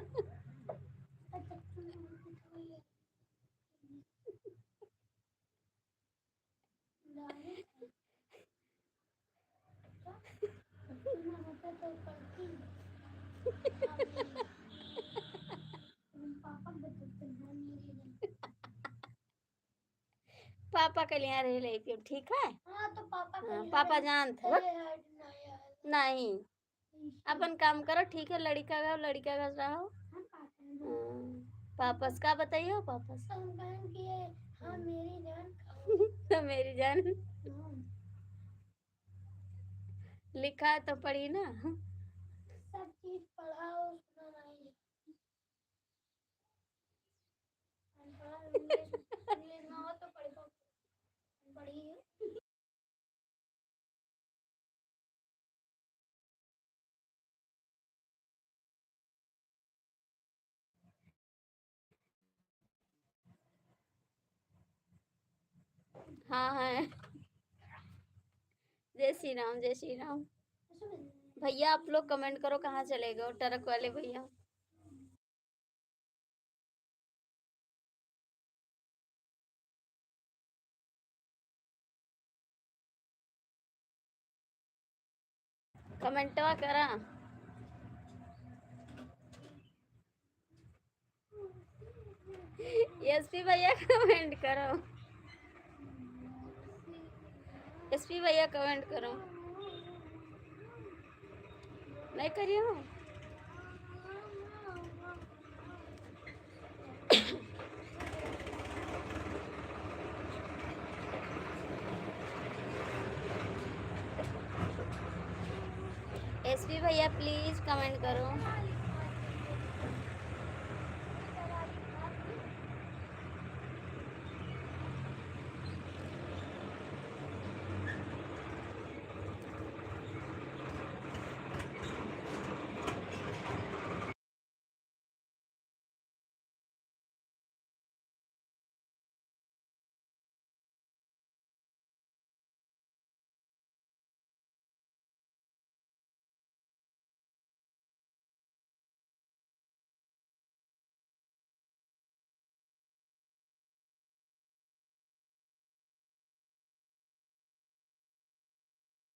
पापा के लिए रह लेके ठीक है। हाँ तो पापा हाँ, पापा जानते हो। नहीं, अपन काम करो ठीक है। लड़का का लड़का का रहो। पापस का बताइए, पापस। हाँ मेरी जान तो मेरी जान लिखा है तो पढ़ी ना। सब चीज पढ़ाओ, सुना नहीं। इंग्लिश ना हो तो पढ़िए। हाँ है। जय श्री राम, जय श्री राम। भैया आप लोग कमेंट करो कहाँ चले गए ट्रक वाले भैया। कमेंटवा करा। एसपी भैया कमेंट करो, एसपी भैया कमेंट करो। नहीं करियो। एसपी भैया प्लीज कमेंट करो।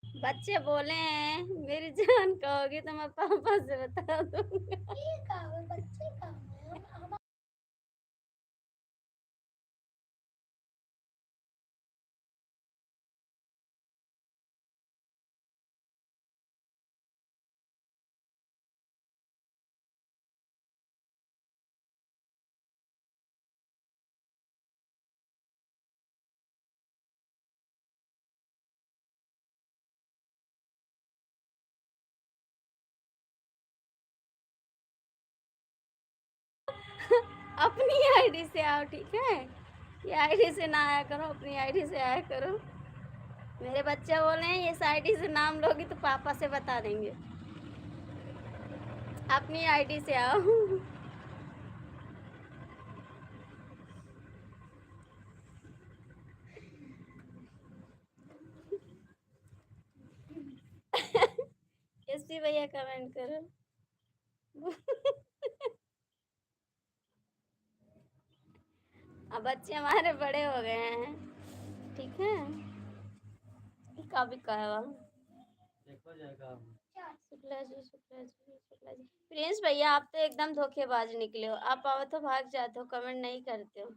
बच्चे बोले हैं मेरी जान कहोगी तो मैं पापा से बता दूंगा। बच्चे का है। अपनी आईडी से आओ ठीक है। ये आईडी से ना आया करो, अपनी आईडी से आया करो। मेरे बच्चे बोले हैं इस आईडी से नाम लोगी तो पापा से बता देंगे। अपनी आईडी से आओ। एसपी भैया कमेंट करो। अब बच्चे हमारे बड़े हो गए हैं ठीक है। काफी कहा देखो जाएगा अब। शुक्ला जी, शुक्ला जी, शुक्ला जी। प्रिंस भैया आप तो एकदम धोखेबाज निकले हो। आप आओ तो भाग जाते हो, कमेंट नहीं करते हो।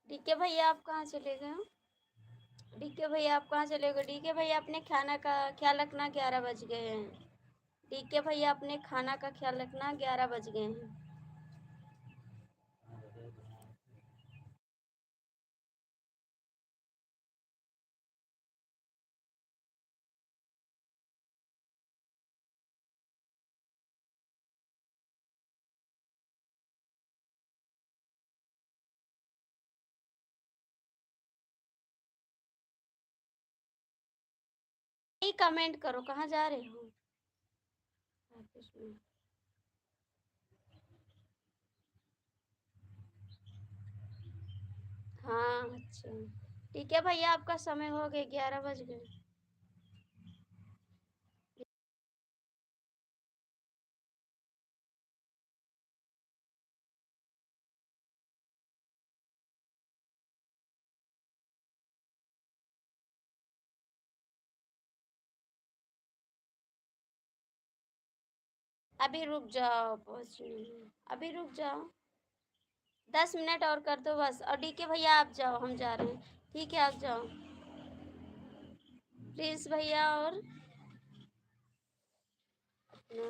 डीके भैया आप कहाँ चले गए हो? डीके भैया आप कहाँ चले गए? डीके भैया अपने खाना का ख्याल रखना, 11 बज गए हैं। डीके भैया अपने खाना का ख्याल रखना, 11 बज गए हैं। कमेंट करो, कहाँ जा रहे हो? ऑफिस में। हाँ अच्छा, ठीक है भैया, आपका समय हो गया, 11 बज गए। अभी रुक जाओ, अभी रुक जाओ, 10 मिनट और कर दो बस। और डीके भैया आप जाओ, हम जा रहे हैं। ठीक है, आप जाओ। प्लीज भैया, और अपना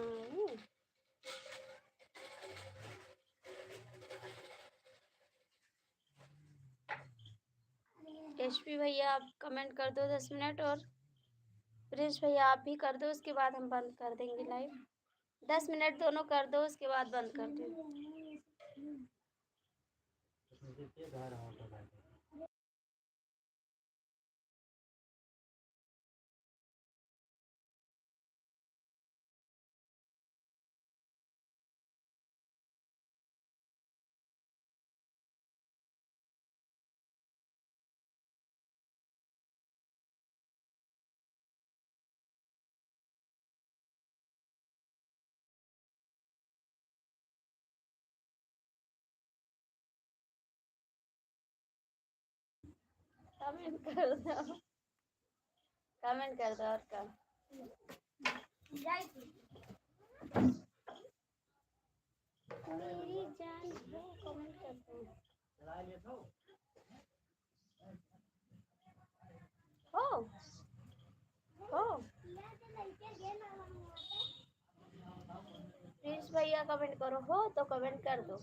एचपी भैया आप कमेंट कर दो 10 मिनट, और प्रिंस भैया आप भी कर दो, उसके बाद हम बंद कर देंगे लाइव। 10 मिनट दोनों कर दो, उसके बाद बंद कर दो। देखिए घर आओ तो बैठे। कमेंट कर दो, कमेंट कर दो, और का मेरी जान हो, कमेंट कर दो। चला लिए तो हो हो प्रिंस भैया कमेंट करो, हो तो कमेंट कर दो।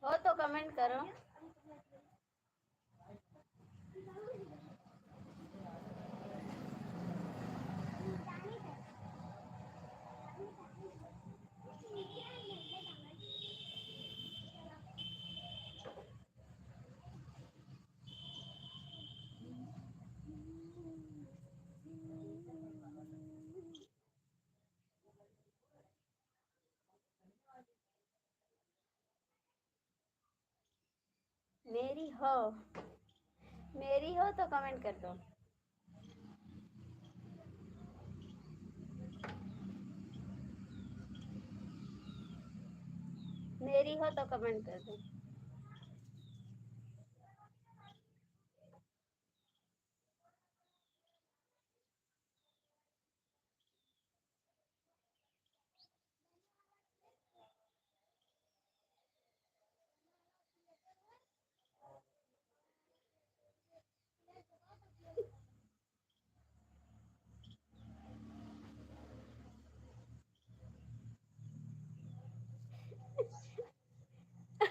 हो तो कमेंट करो। मेरी हो, मेरी हो तो कमेंट कर दो। मेरी हो तो कमेंट कर दो।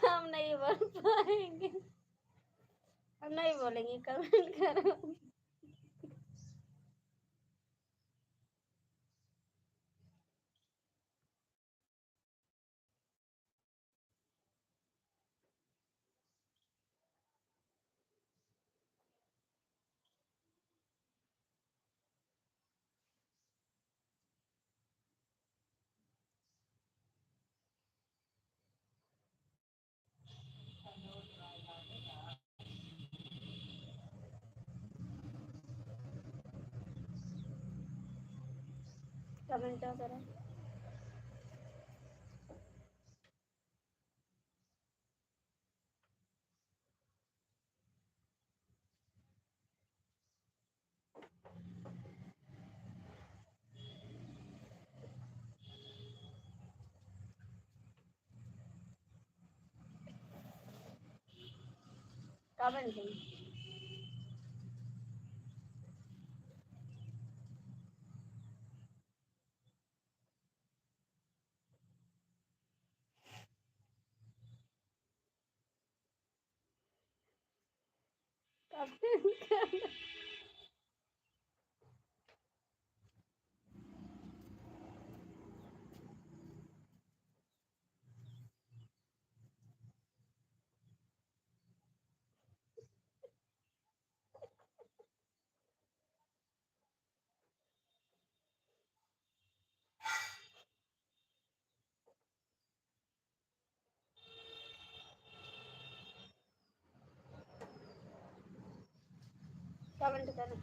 हम नहीं बोल पाएंगे, हम नहीं बोलेंगे, कमेंट करो। कमेंट तो करो। कमेंट करो। कमेंट करो। कमेंट करो।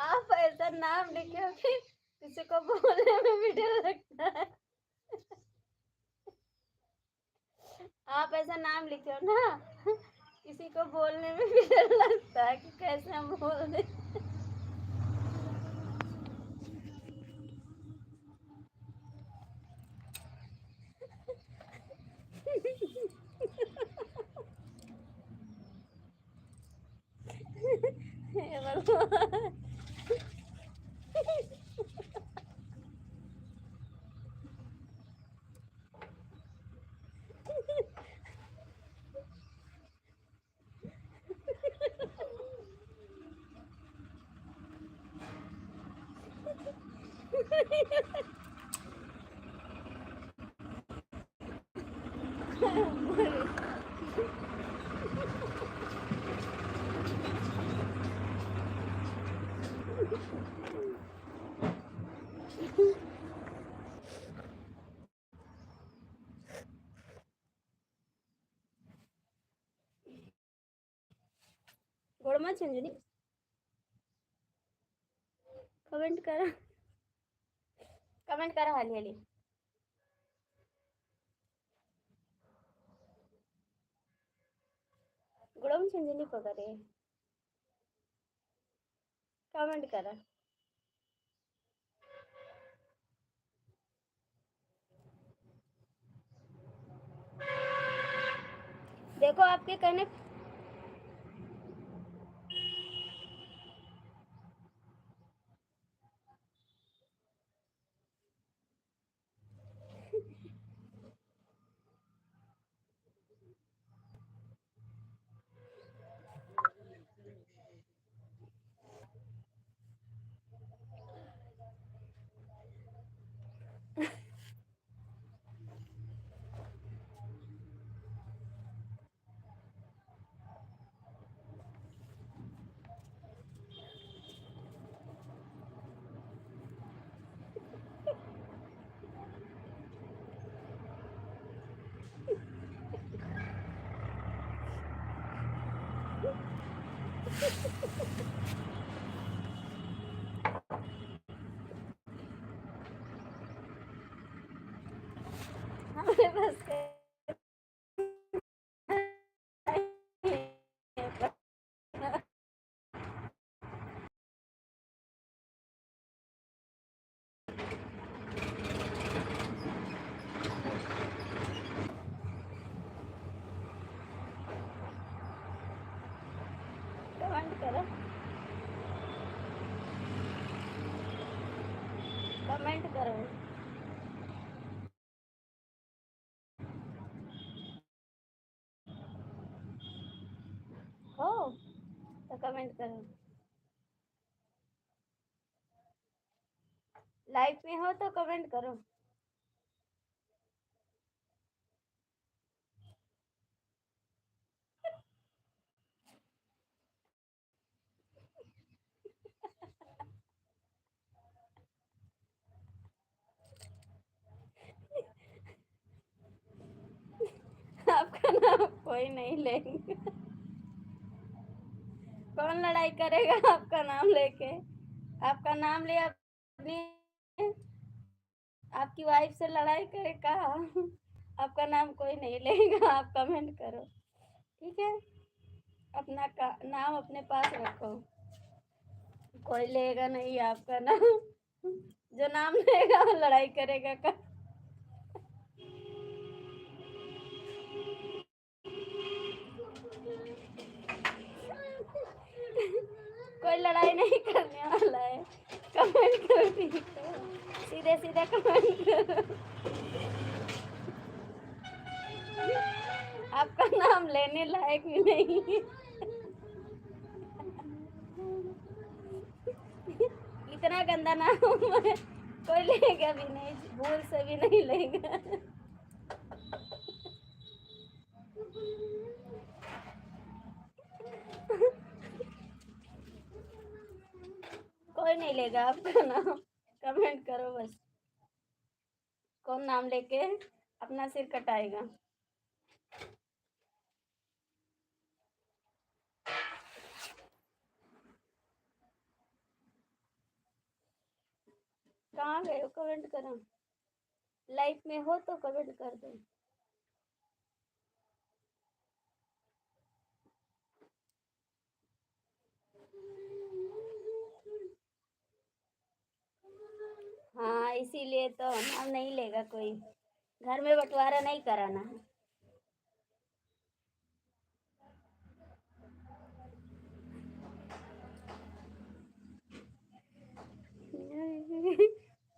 आप ऐसा नाम लिखे कि किसी को बोलने में भी डर लगता है। आप ऐसा नाम लिखो ना, किसी को बोलने में भी डर लगता है कि कैसे हम बोल दें। हे भगवान। गोड़ मत झंझनी। कमेंट करो, कमेंट करो हाली हाली। गोड़ में झंझनी पकड़े, कमेंट करो। देखो आपके कहने हमारे पास कमेंट करो, कमेंट करो। हो तो कमेंट करो। लाइव में हो तो कमेंट करो। आपका नाम कोई नहीं लेंगे। कौन लड़ाई करेगा आपका नाम लेके? आपका नाम ले अपनी आपकी वाइफ से लड़ाई करेगा। आपका नाम कोई नहीं लेगा। आप कमेंट करो, ठीक है? अपना नाम अपने पास रखो, कोई लेगा नहीं आपका नाम। जो नाम लेगा वो लड़ाई करेगा का। कोई लड़ाई नहीं करने वाला है। कमेंट करो, ठीक है? सीधे सीधे कमेंट करो। आपका नाम लेने लायक भी नहीं है। इतना गंदा नाम है, कोई लेगा भी नहीं, भूल से भी नहीं लेगा। कोई नहीं लेगा आपका नाम। कमेंट करो बस, कौन नाम लेके अपना सिर कटाएगा। कहाँ गए हो? कमेंट करो, लाइफ में हो तो कमेंट कर दो। हाँ, इसीलिए तो नाम नहीं लेगा कोई, घर में बंटवारा नहीं कराना है।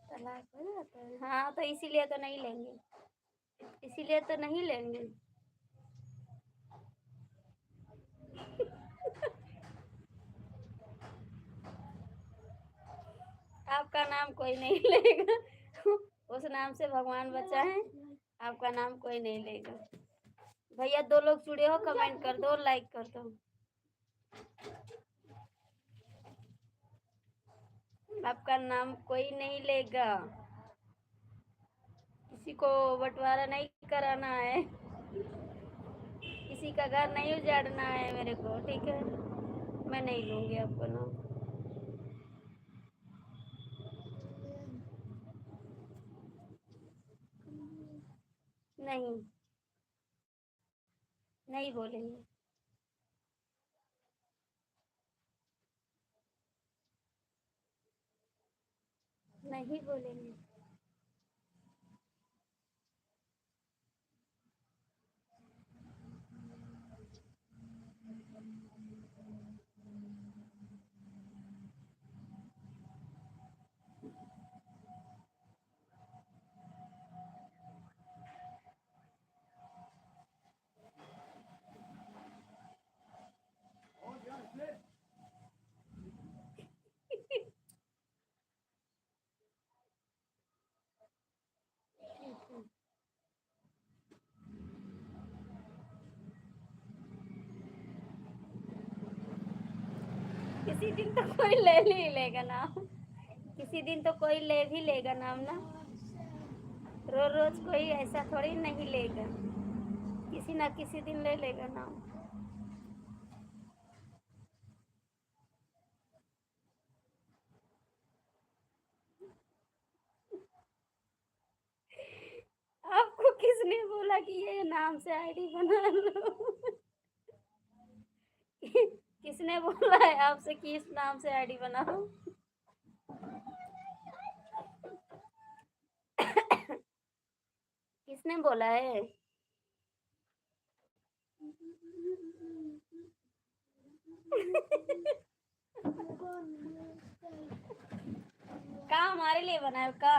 तलाक हो जाता है। हाँ, तो इसीलिए तो नहीं लेंगे, इसीलिए तो नहीं लेंगे। आपका नाम कोई नहीं लेगा। उस नाम से भगवान बचाए, आपका नाम कोई नहीं लेगा। भैया 2 लोग जुड़े हो, कमेंट कर दो, लाइक कर दो। आपका नाम कोई नहीं लेगा, किसी को बंटवारा नहीं कराना है, किसी का घर नहीं उजाड़ना है मेरे को, ठीक है? मैं नहीं लूंगी आपका नाम। नहीं, नहीं बोलेंगे। नहीं बोलेंगे। किसी दिन तो कोई ले ही लेगा नाम, किसी दिन तो कोई ले भी लेगा नाम ना। रोज रोज कोई ऐसा थोड़ी नहीं लेगा, किसी ना किसी दिन ले लेगा नाम। आपको किसने बोला कि ये नाम से आईडी बना लो? किसने बोला है आपसे कि इस नाम से आईडी बनाओ? किसने बोला है? का हमारे लिए बनाए का?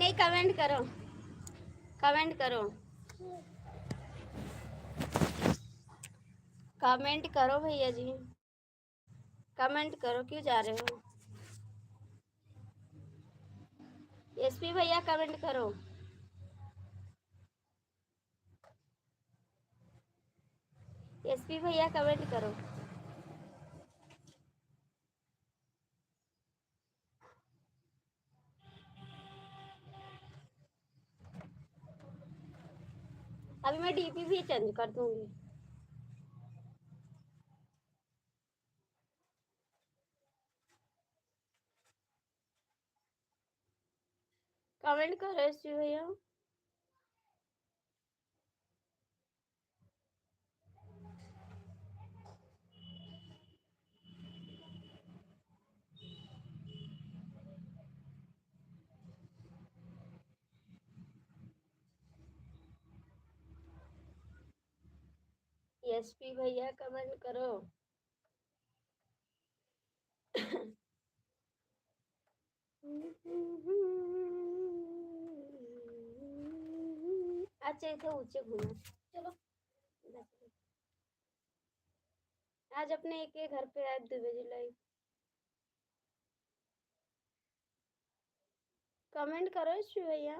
नहीं, कमेंट करो, कमेंट करो, कमेंट करो भैया जी, कमेंट करो, क्यों जा रहे हो? एसपी भैया कमेंट करो। एसपी भैया कमेंट करो। अभी मैं डीपी भी चेंज कर दूंगी। कमेंट करो एसपी भैया। एसपी भैया कमेंट करो। अच्छा इथे ऊंचे घूमो, चलो आज अपने एक के घर पे आए 2 बजे लाइव। कमेंट करो एसपी भैया।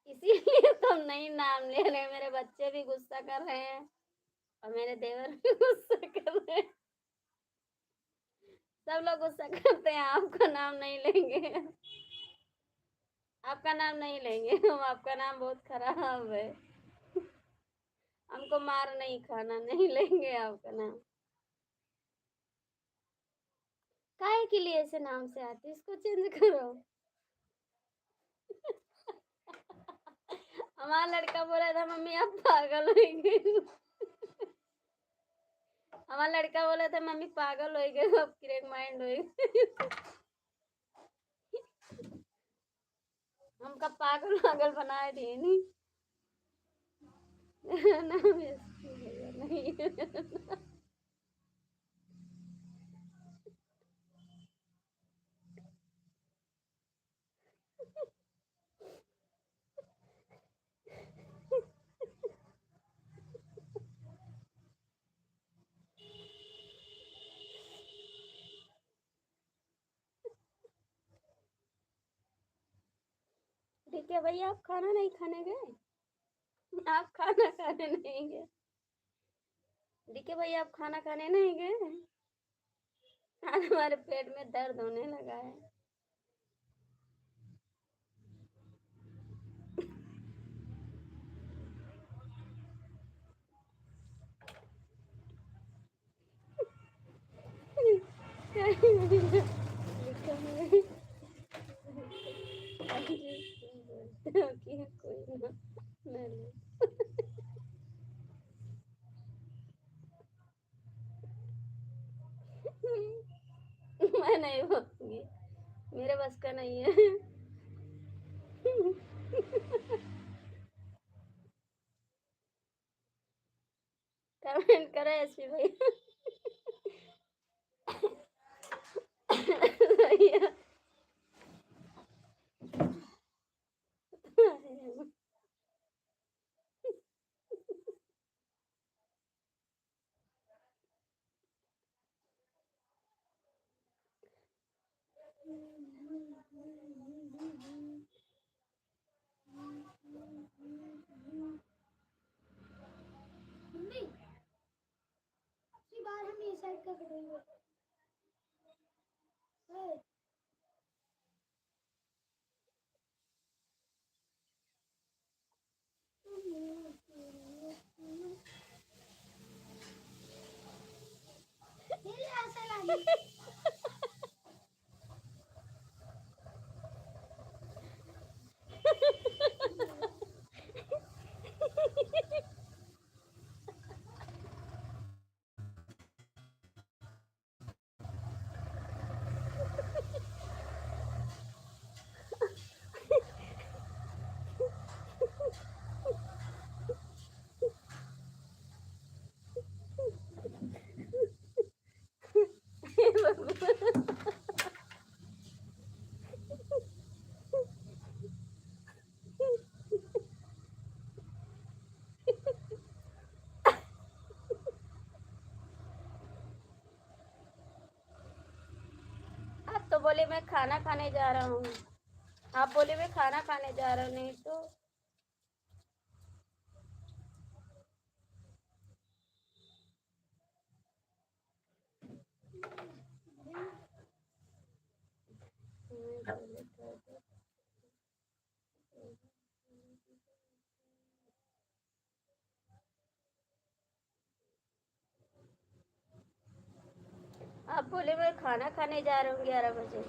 इसीलिए तो हम नहीं नाम ले रहे, मेरे बच्चे भी गुस्सा कर रहे हैं और मेरे देवर भी गुस्सा कर रहे हैं, सब लोग गुस्सा करते हैं। आपका नाम नहीं लेंगे, आपका नाम नहीं लेंगे हम, आपका नाम बहुत खराब है, हमको मार नहीं खाना, नहीं लेंगे आपका नाम। काहे के लिए ऐसे नाम से आते, इसको चेंज करो। हमारा लड़का बोला था मम्मी आप पागल हो गए, हमारा लड़का बोला था मम्मी पागल हो गए, अब क्रैक माइंड हो गए। हमका पागल पागल बनाए दिए नहीं। नाम एसपी भैया नहीं। ठीक है भैया, आप खाना नहीं खाने गए? आप खाना खाने नहीं गए? डीके भैया आप खाना खाने नहीं गए? आज हमारे पेट में दर्द होने लगा है। लिखा है कि कोई ना ले। मैं नहीं बोलूंगी, मेरे बस का नहीं है। कमेंट करो एसपी भैया। भैया मम्मी अगली बार हम ये साइड का करेंगे। ये ऐसा लगी। बोले मैं खाना खाने जा रहा हूँ, आप बोले मैं खाना खाने जा रहा हूँ, नहीं तो आप बोले मैं खाना खाने जा रहा हूँ 11 बजे।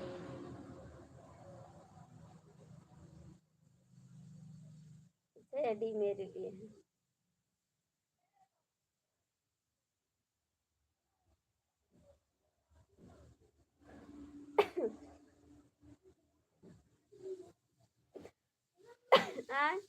रेडी मेरे लिए है। हाँ?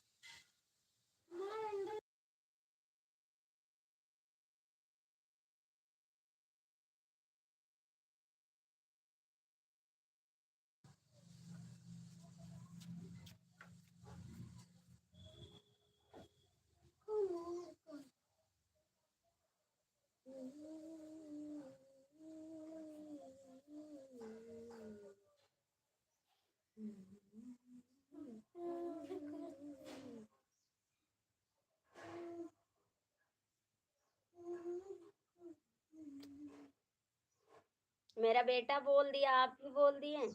मेरा बेटा बोल दिया, आप भी बोल दिए।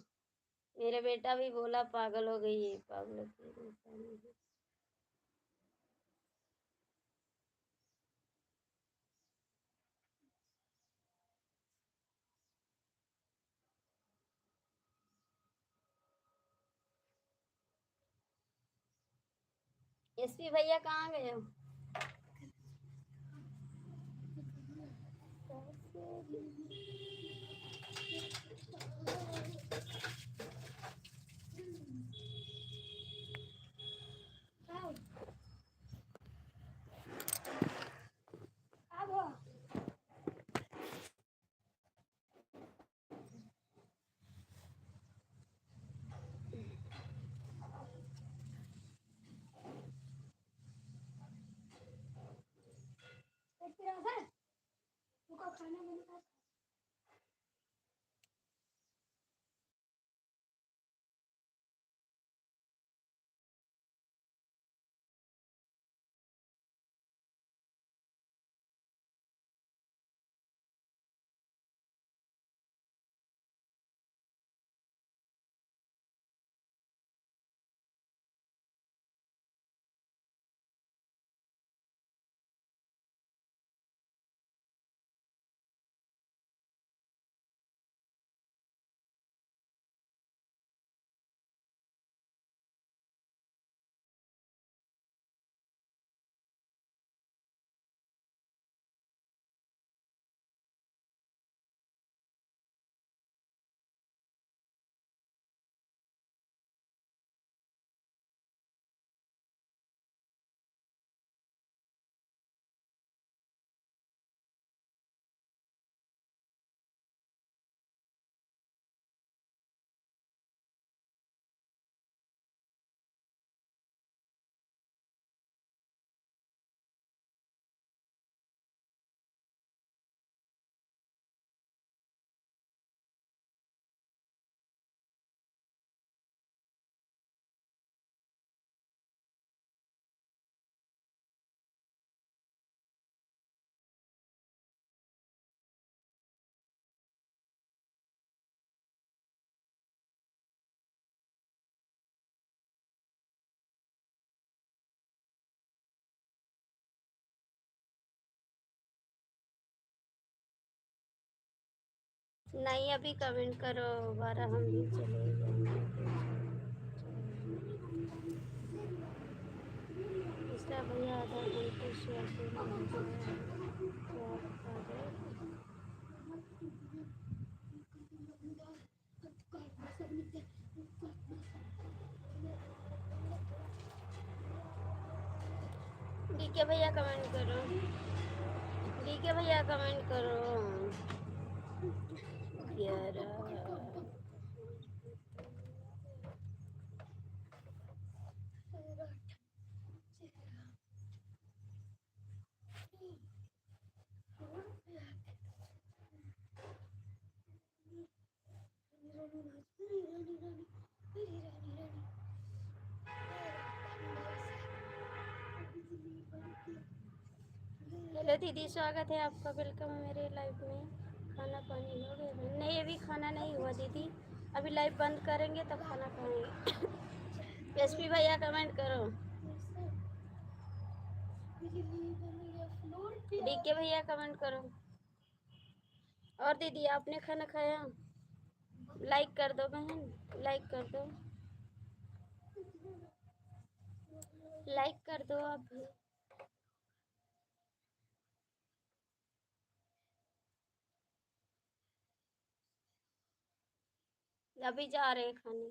मेरा बेटा भी बोला पागल हो गई है, पागल हो गई। एसपी भैया कहाँ गए हो? खाना बना नहीं, अभी कमेंट करो, 12 हम भी चले जाएंगे। इसका भैया आधा घंटे शेयर पे नहीं गया, तो आप बता दो। डीके भैया कमेंट करो, डीके भैया कमेंट करो। 11 Thank you. हेलो दीदी, स्वागत है आपका, वेलकम है मेरे लाइव में। खाना पानी हो गया? नहीं, अभी खाना नहीं हुआ दीदी, अभी लाइव बंद करेंगे तब खाना खाएंगे। एसपी भैया कमेंट करो, डीके भैया कमेंट करो। और दीदी आपने खाना खाया? लाइक कर दो बहन, लाइक कर दो, लाइक कर दो आप भी। अभी जा रहे हैं खाने,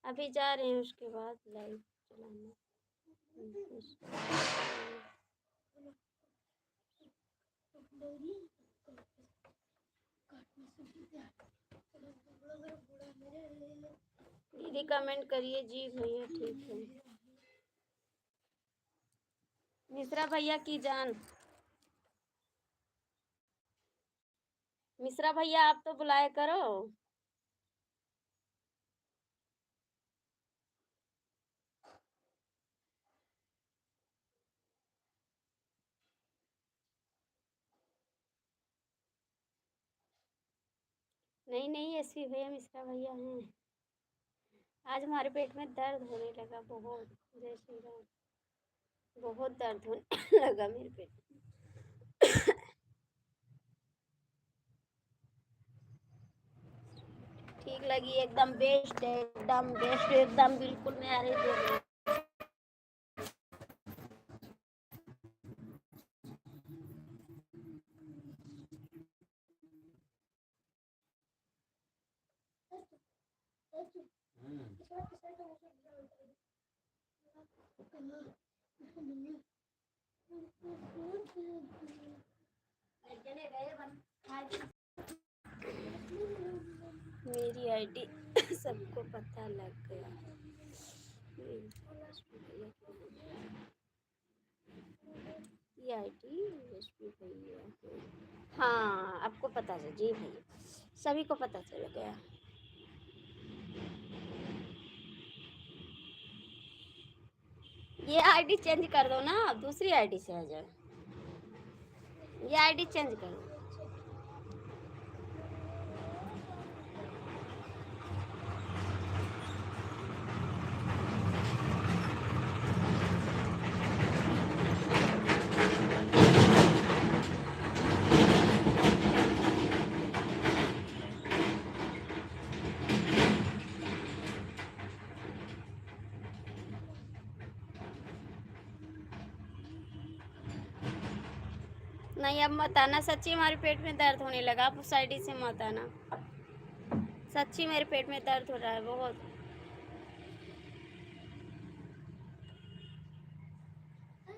अभी जा रहे हैं, उसके बाद लाइव चलाना। दीदी कमेंट करिए जी भैया, ठीक है। मिश्रा भैया की जान, मिश्रा भैया आप तो बुलाया करो। नहीं नहीं, एसपी भैया मिश्रा भैया हैं। आज हमारे पेट में दर्द होने लगा बहुत, जय श्री राम, बहुत दर्द होने लगा मेरे पेट में। ठीक लगी, एकदम बेस्ट है, एकदम बेस्ट, एकदम बिल्कुल मैं आ रही थी। मेरी आईडी सबको पता लग गया। ये आईडी एसपी भैया है। हाँ आपको पता चल जी भैया, सभी को पता चल गया। ये आईडी चेंज कर दो ना, दूसरी आईडी से आ जाए। ये आईडी चेंज कर दो। नहीं अब मत आना, सच्ची हमारे पेट में दर्द होने लगा, आप उस आईडी से मत आना। सच्ची मेरे पेट में दर्द हो रहा है बहुत।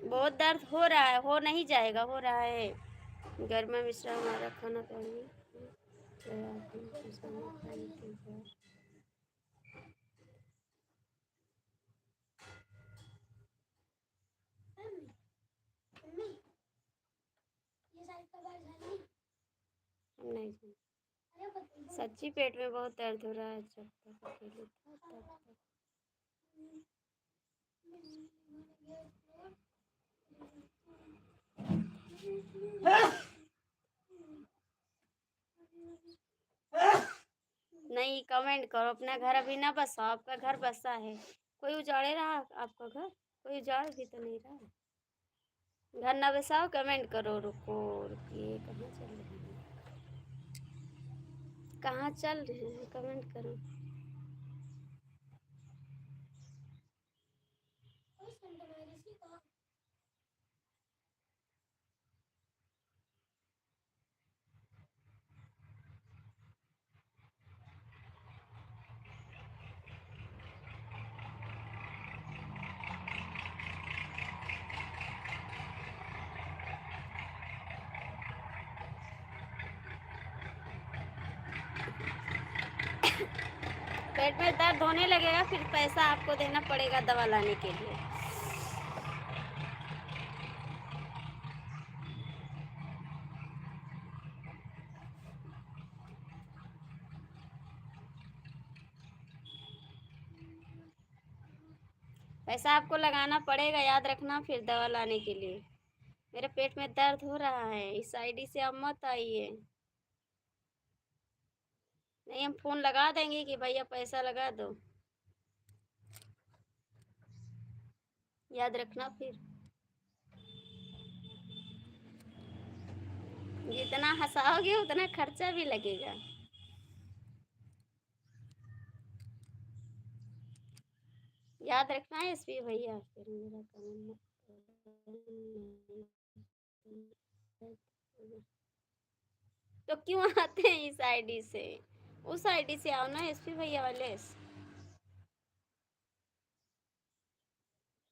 बहुत दर्द हो रहा है, हो नहीं जाएगा, हो रहा है। गर्मा मिश्रा हमारा खाना खाएंगे। नहीं, सच्ची पेट में बहुत दर्द हो रहा है, जब तक अकेले था तब तक। नहीं कमेंट करो, अपना घर अभी ना बसाओ, आपका घर बसा है। कोई उजाड़े रहा आपका घर? कोई उजाड़ भी तो नहीं रहा। घर ना बसाओ, कमेंट करो। रुको रुकिए, कहाँ चल रहे हैं, कहाँ चल रहे हैं, कमेंट करो। पेट में दर्द होने लगेगा, फिर पैसा आपको देना पड़ेगा दवा लाने के लिए। पैसा आपको लगाना पड़ेगा, याद रखना, फिर दवा लाने के लिए। मेरे पेट में दर्द हो रहा है, इस आईडी से आप मत आइए। नहीं, हम फोन लगा देंगे कि भैया पैसा लगा दो, याद रखना। फिर जितना हंसाओगे उतना खर्चा भी लगेगा। याद रखना है एसपी भैया। फिर मेरा काम तो क्यों आते हैं इस आईडी से? उस आईडी से आओ ना, एसपी भैया वाले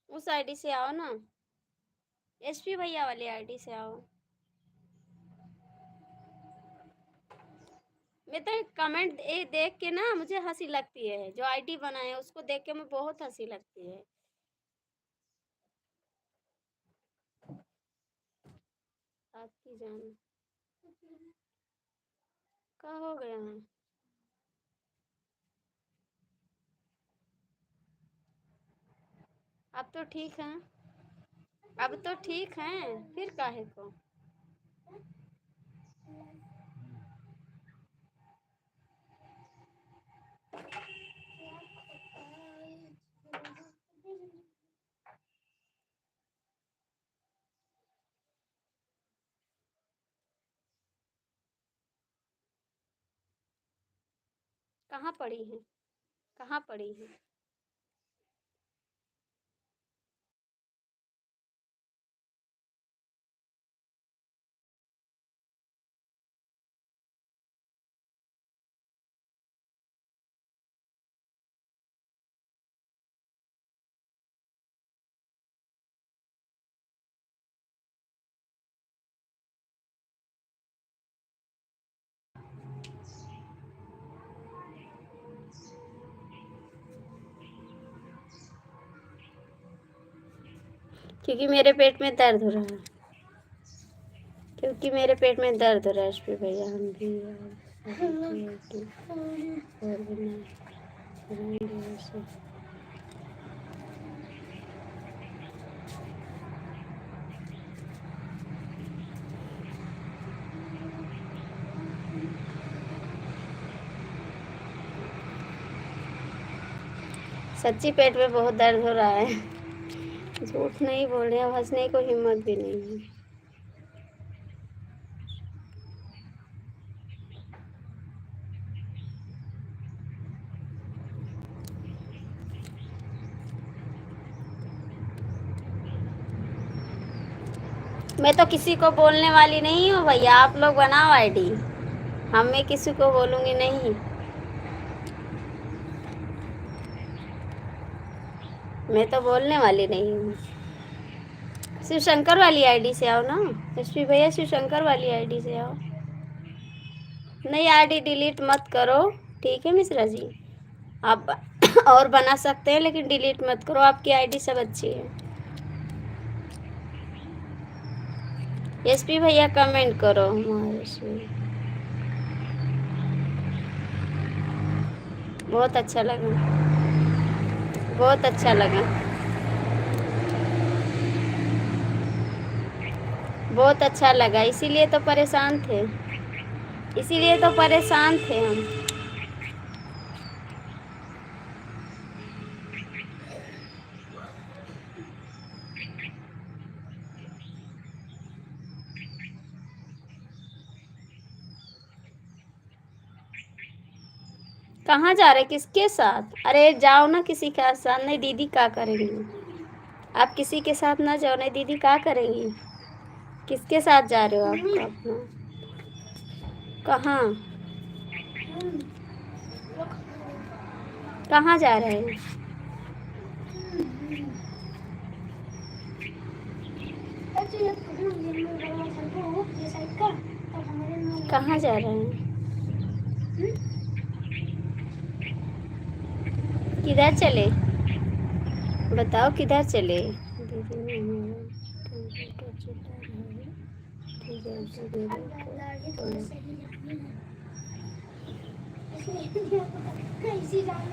उस आईडी से आओ ना, एसपी भैया वाली आईडी से आओ। मैं तो कमेंट देख के ना मुझे हंसी लगती है, जो आईडी बनाए उसको देख के मैं बहुत हंसी लगती है। आपकी जान क्या हो गया है? अब तो ठीक है, अब तो ठीक है, फिर काहे को? कहाँ पड़ी है? कहाँ पड़ी है? क्योंकि मेरे पेट में दर्द हो रहा है, क्योंकि मेरे पेट में दर्द हो रहा है एसपी भैया। हम भी और बिना सच्ची पेट में बहुत दर्द हो रहा है। झूठ नहीं बोल रहे, अब हंसने को हिम्मत भी नहीं है। मैं तो किसी को बोलने वाली नहीं हूँ भैया, आप लोग बनाओ आईडी, मैं किसी को बोलूँगी नहीं। मैं तो बोलने वाली नहीं हूँ। शिव शंकर वाली आईडी से आओ ना एसपी भैया, शिव शंकर वाली आईडी से आओ। नहीं, आईडी डिलीट मत करो, ठीक है मिश्रा जी, आप और बना सकते हैं लेकिन डिलीट मत करो, आपकी आईडी सब अच्छी है। एसपी भैया कमेंट करो हमारे से, बहुत अच्छा लगा, बहुत अच्छा लगा, बहुत अच्छा लगा। इसीलिए तो परेशान थे, इसीलिए तो परेशान थे हम। कहाँ जा रहे, किसके साथ? अरे जाओ ना किसी के साथ। नहीं दीदी क्या करेंगी, आप किसी के साथ ना जाओ, नहीं दीदी क्या करेंगी? किसके साथ जा रहे हो आप अपना? कहाँ कहाँ जा रहे हैं? कहाँ जा रहे हैं? किधर चले, बताओ किधर चले?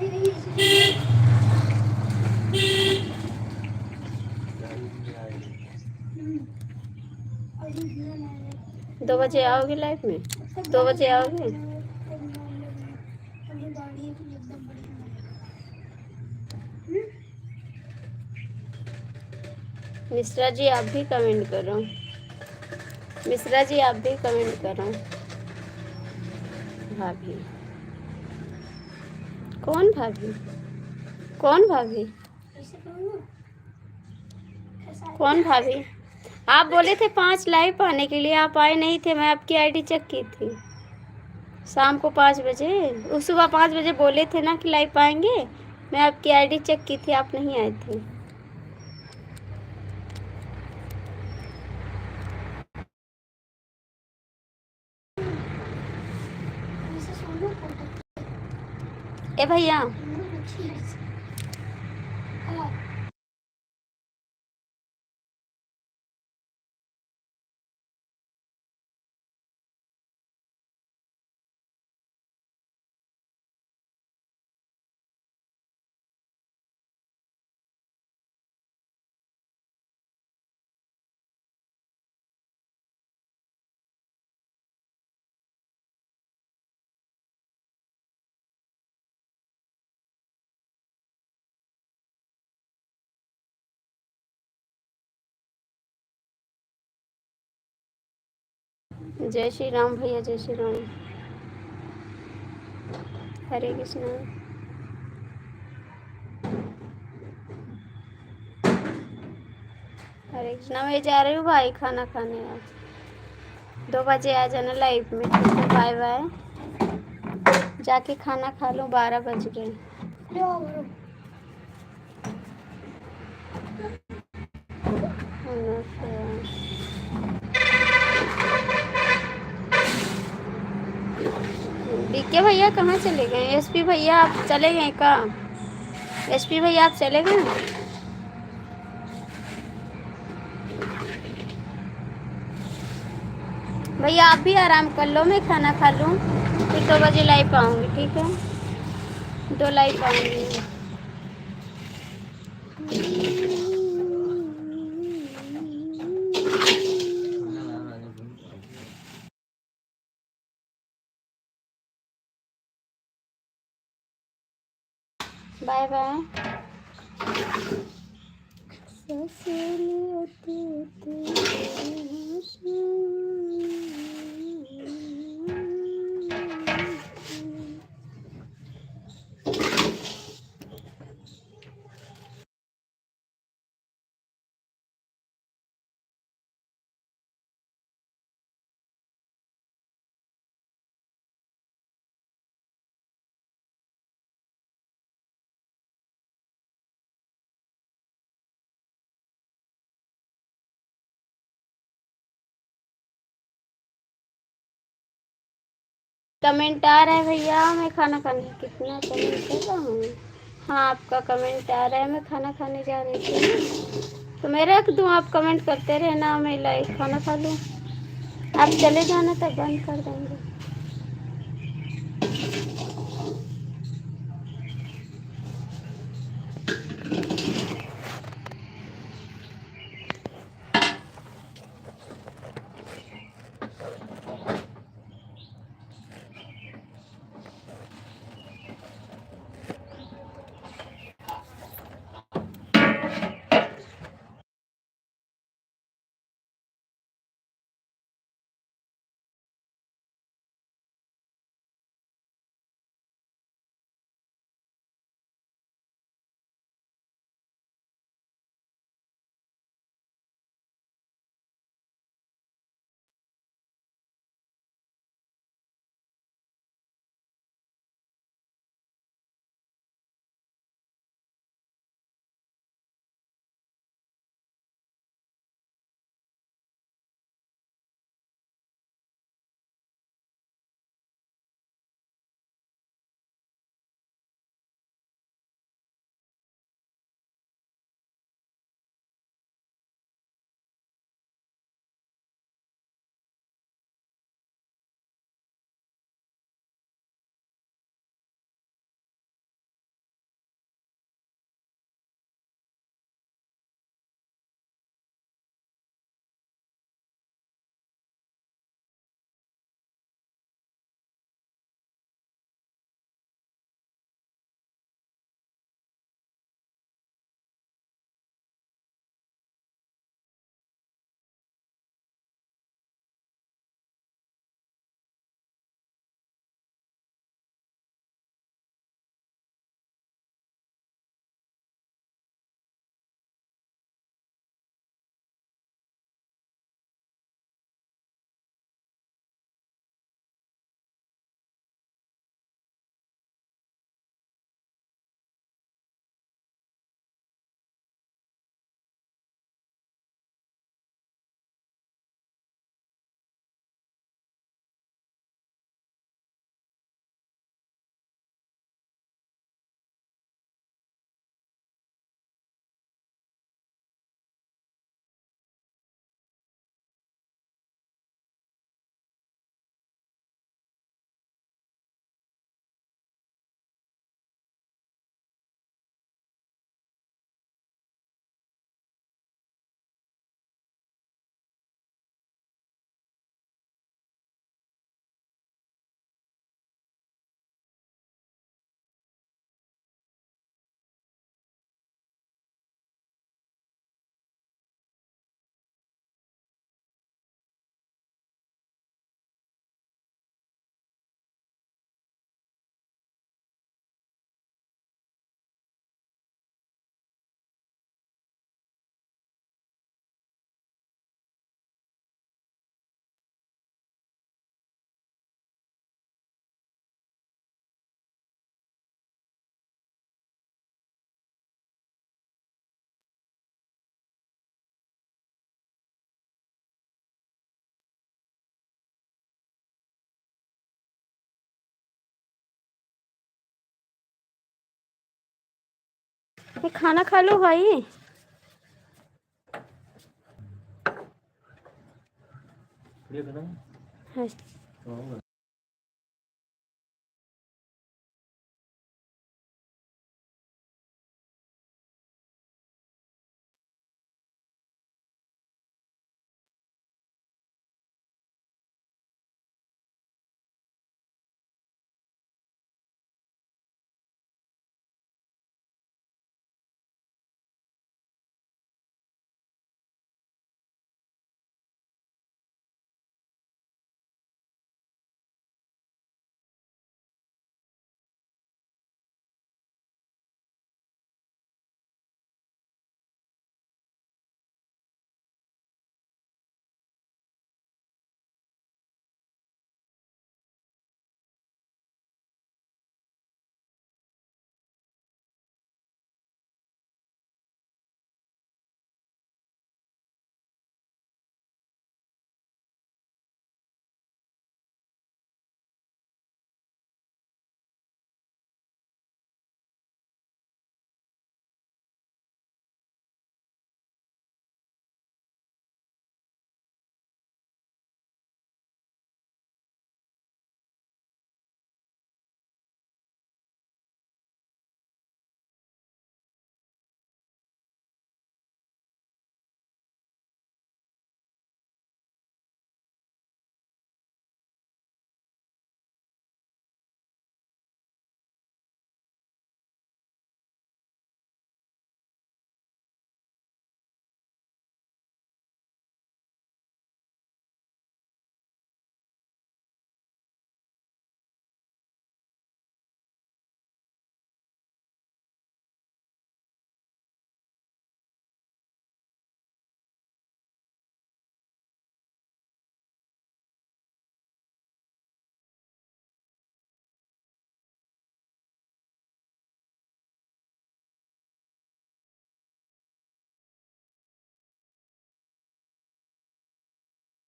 दीदी 2 बजे आओगे लाइव में? 2 बजे आओगे? मिश्रा जी आप भी कमेंट करो। मिश्रा जी आप भी कमेंट करो। भाभी कौन भाभी? कौन भाभी? कौन भाभी? आप बोले थे 5 लाइव आने के लिए, आप आए नहीं थे। मैं आपकी आईडी चेक की थी शाम को 5 बजे। उस सुबह 5 बजे बोले थे ना कि लाइव आएंगे। मैं आपकी आईडी चेक की थी, आप नहीं आए थे। ए भैया जय श्री राम भैया, जय श्री राम। हरे कृष्णा। हरे कृष्णा। मैं जा रही हूँ भाई खाना खाने। आप 2 बजे आ जाना लाइव में, ठीक है? Bye bye. जाके खाना खा लो, 12 बज गए। बीके भैया कहाँ चले गए? एसपी भैया आप चले गए का? एसपी भैया आप चले गए? भैया आप भी आराम कर लो, मैं खाना खा लूँ, फिर 2 बजे लाइव आऊँगी, ठीक है? 2 लाइव आऊँगी। Bye bye. कमेंट आ रहा है भैया, मैं खाना खाने। कितना कमेंट है हूँ? हाँ आपका कमेंट आ रहा है, मैं खाना खाने जा रही थी तो मैं रख दूँ। आप कमेंट करते रहना, मैं लाइव खाना खा लूँ। आप चले जाना तब बंद कर देंगे। ये खाना खा लो भाई। ये खत्म हाँ। तो होगा।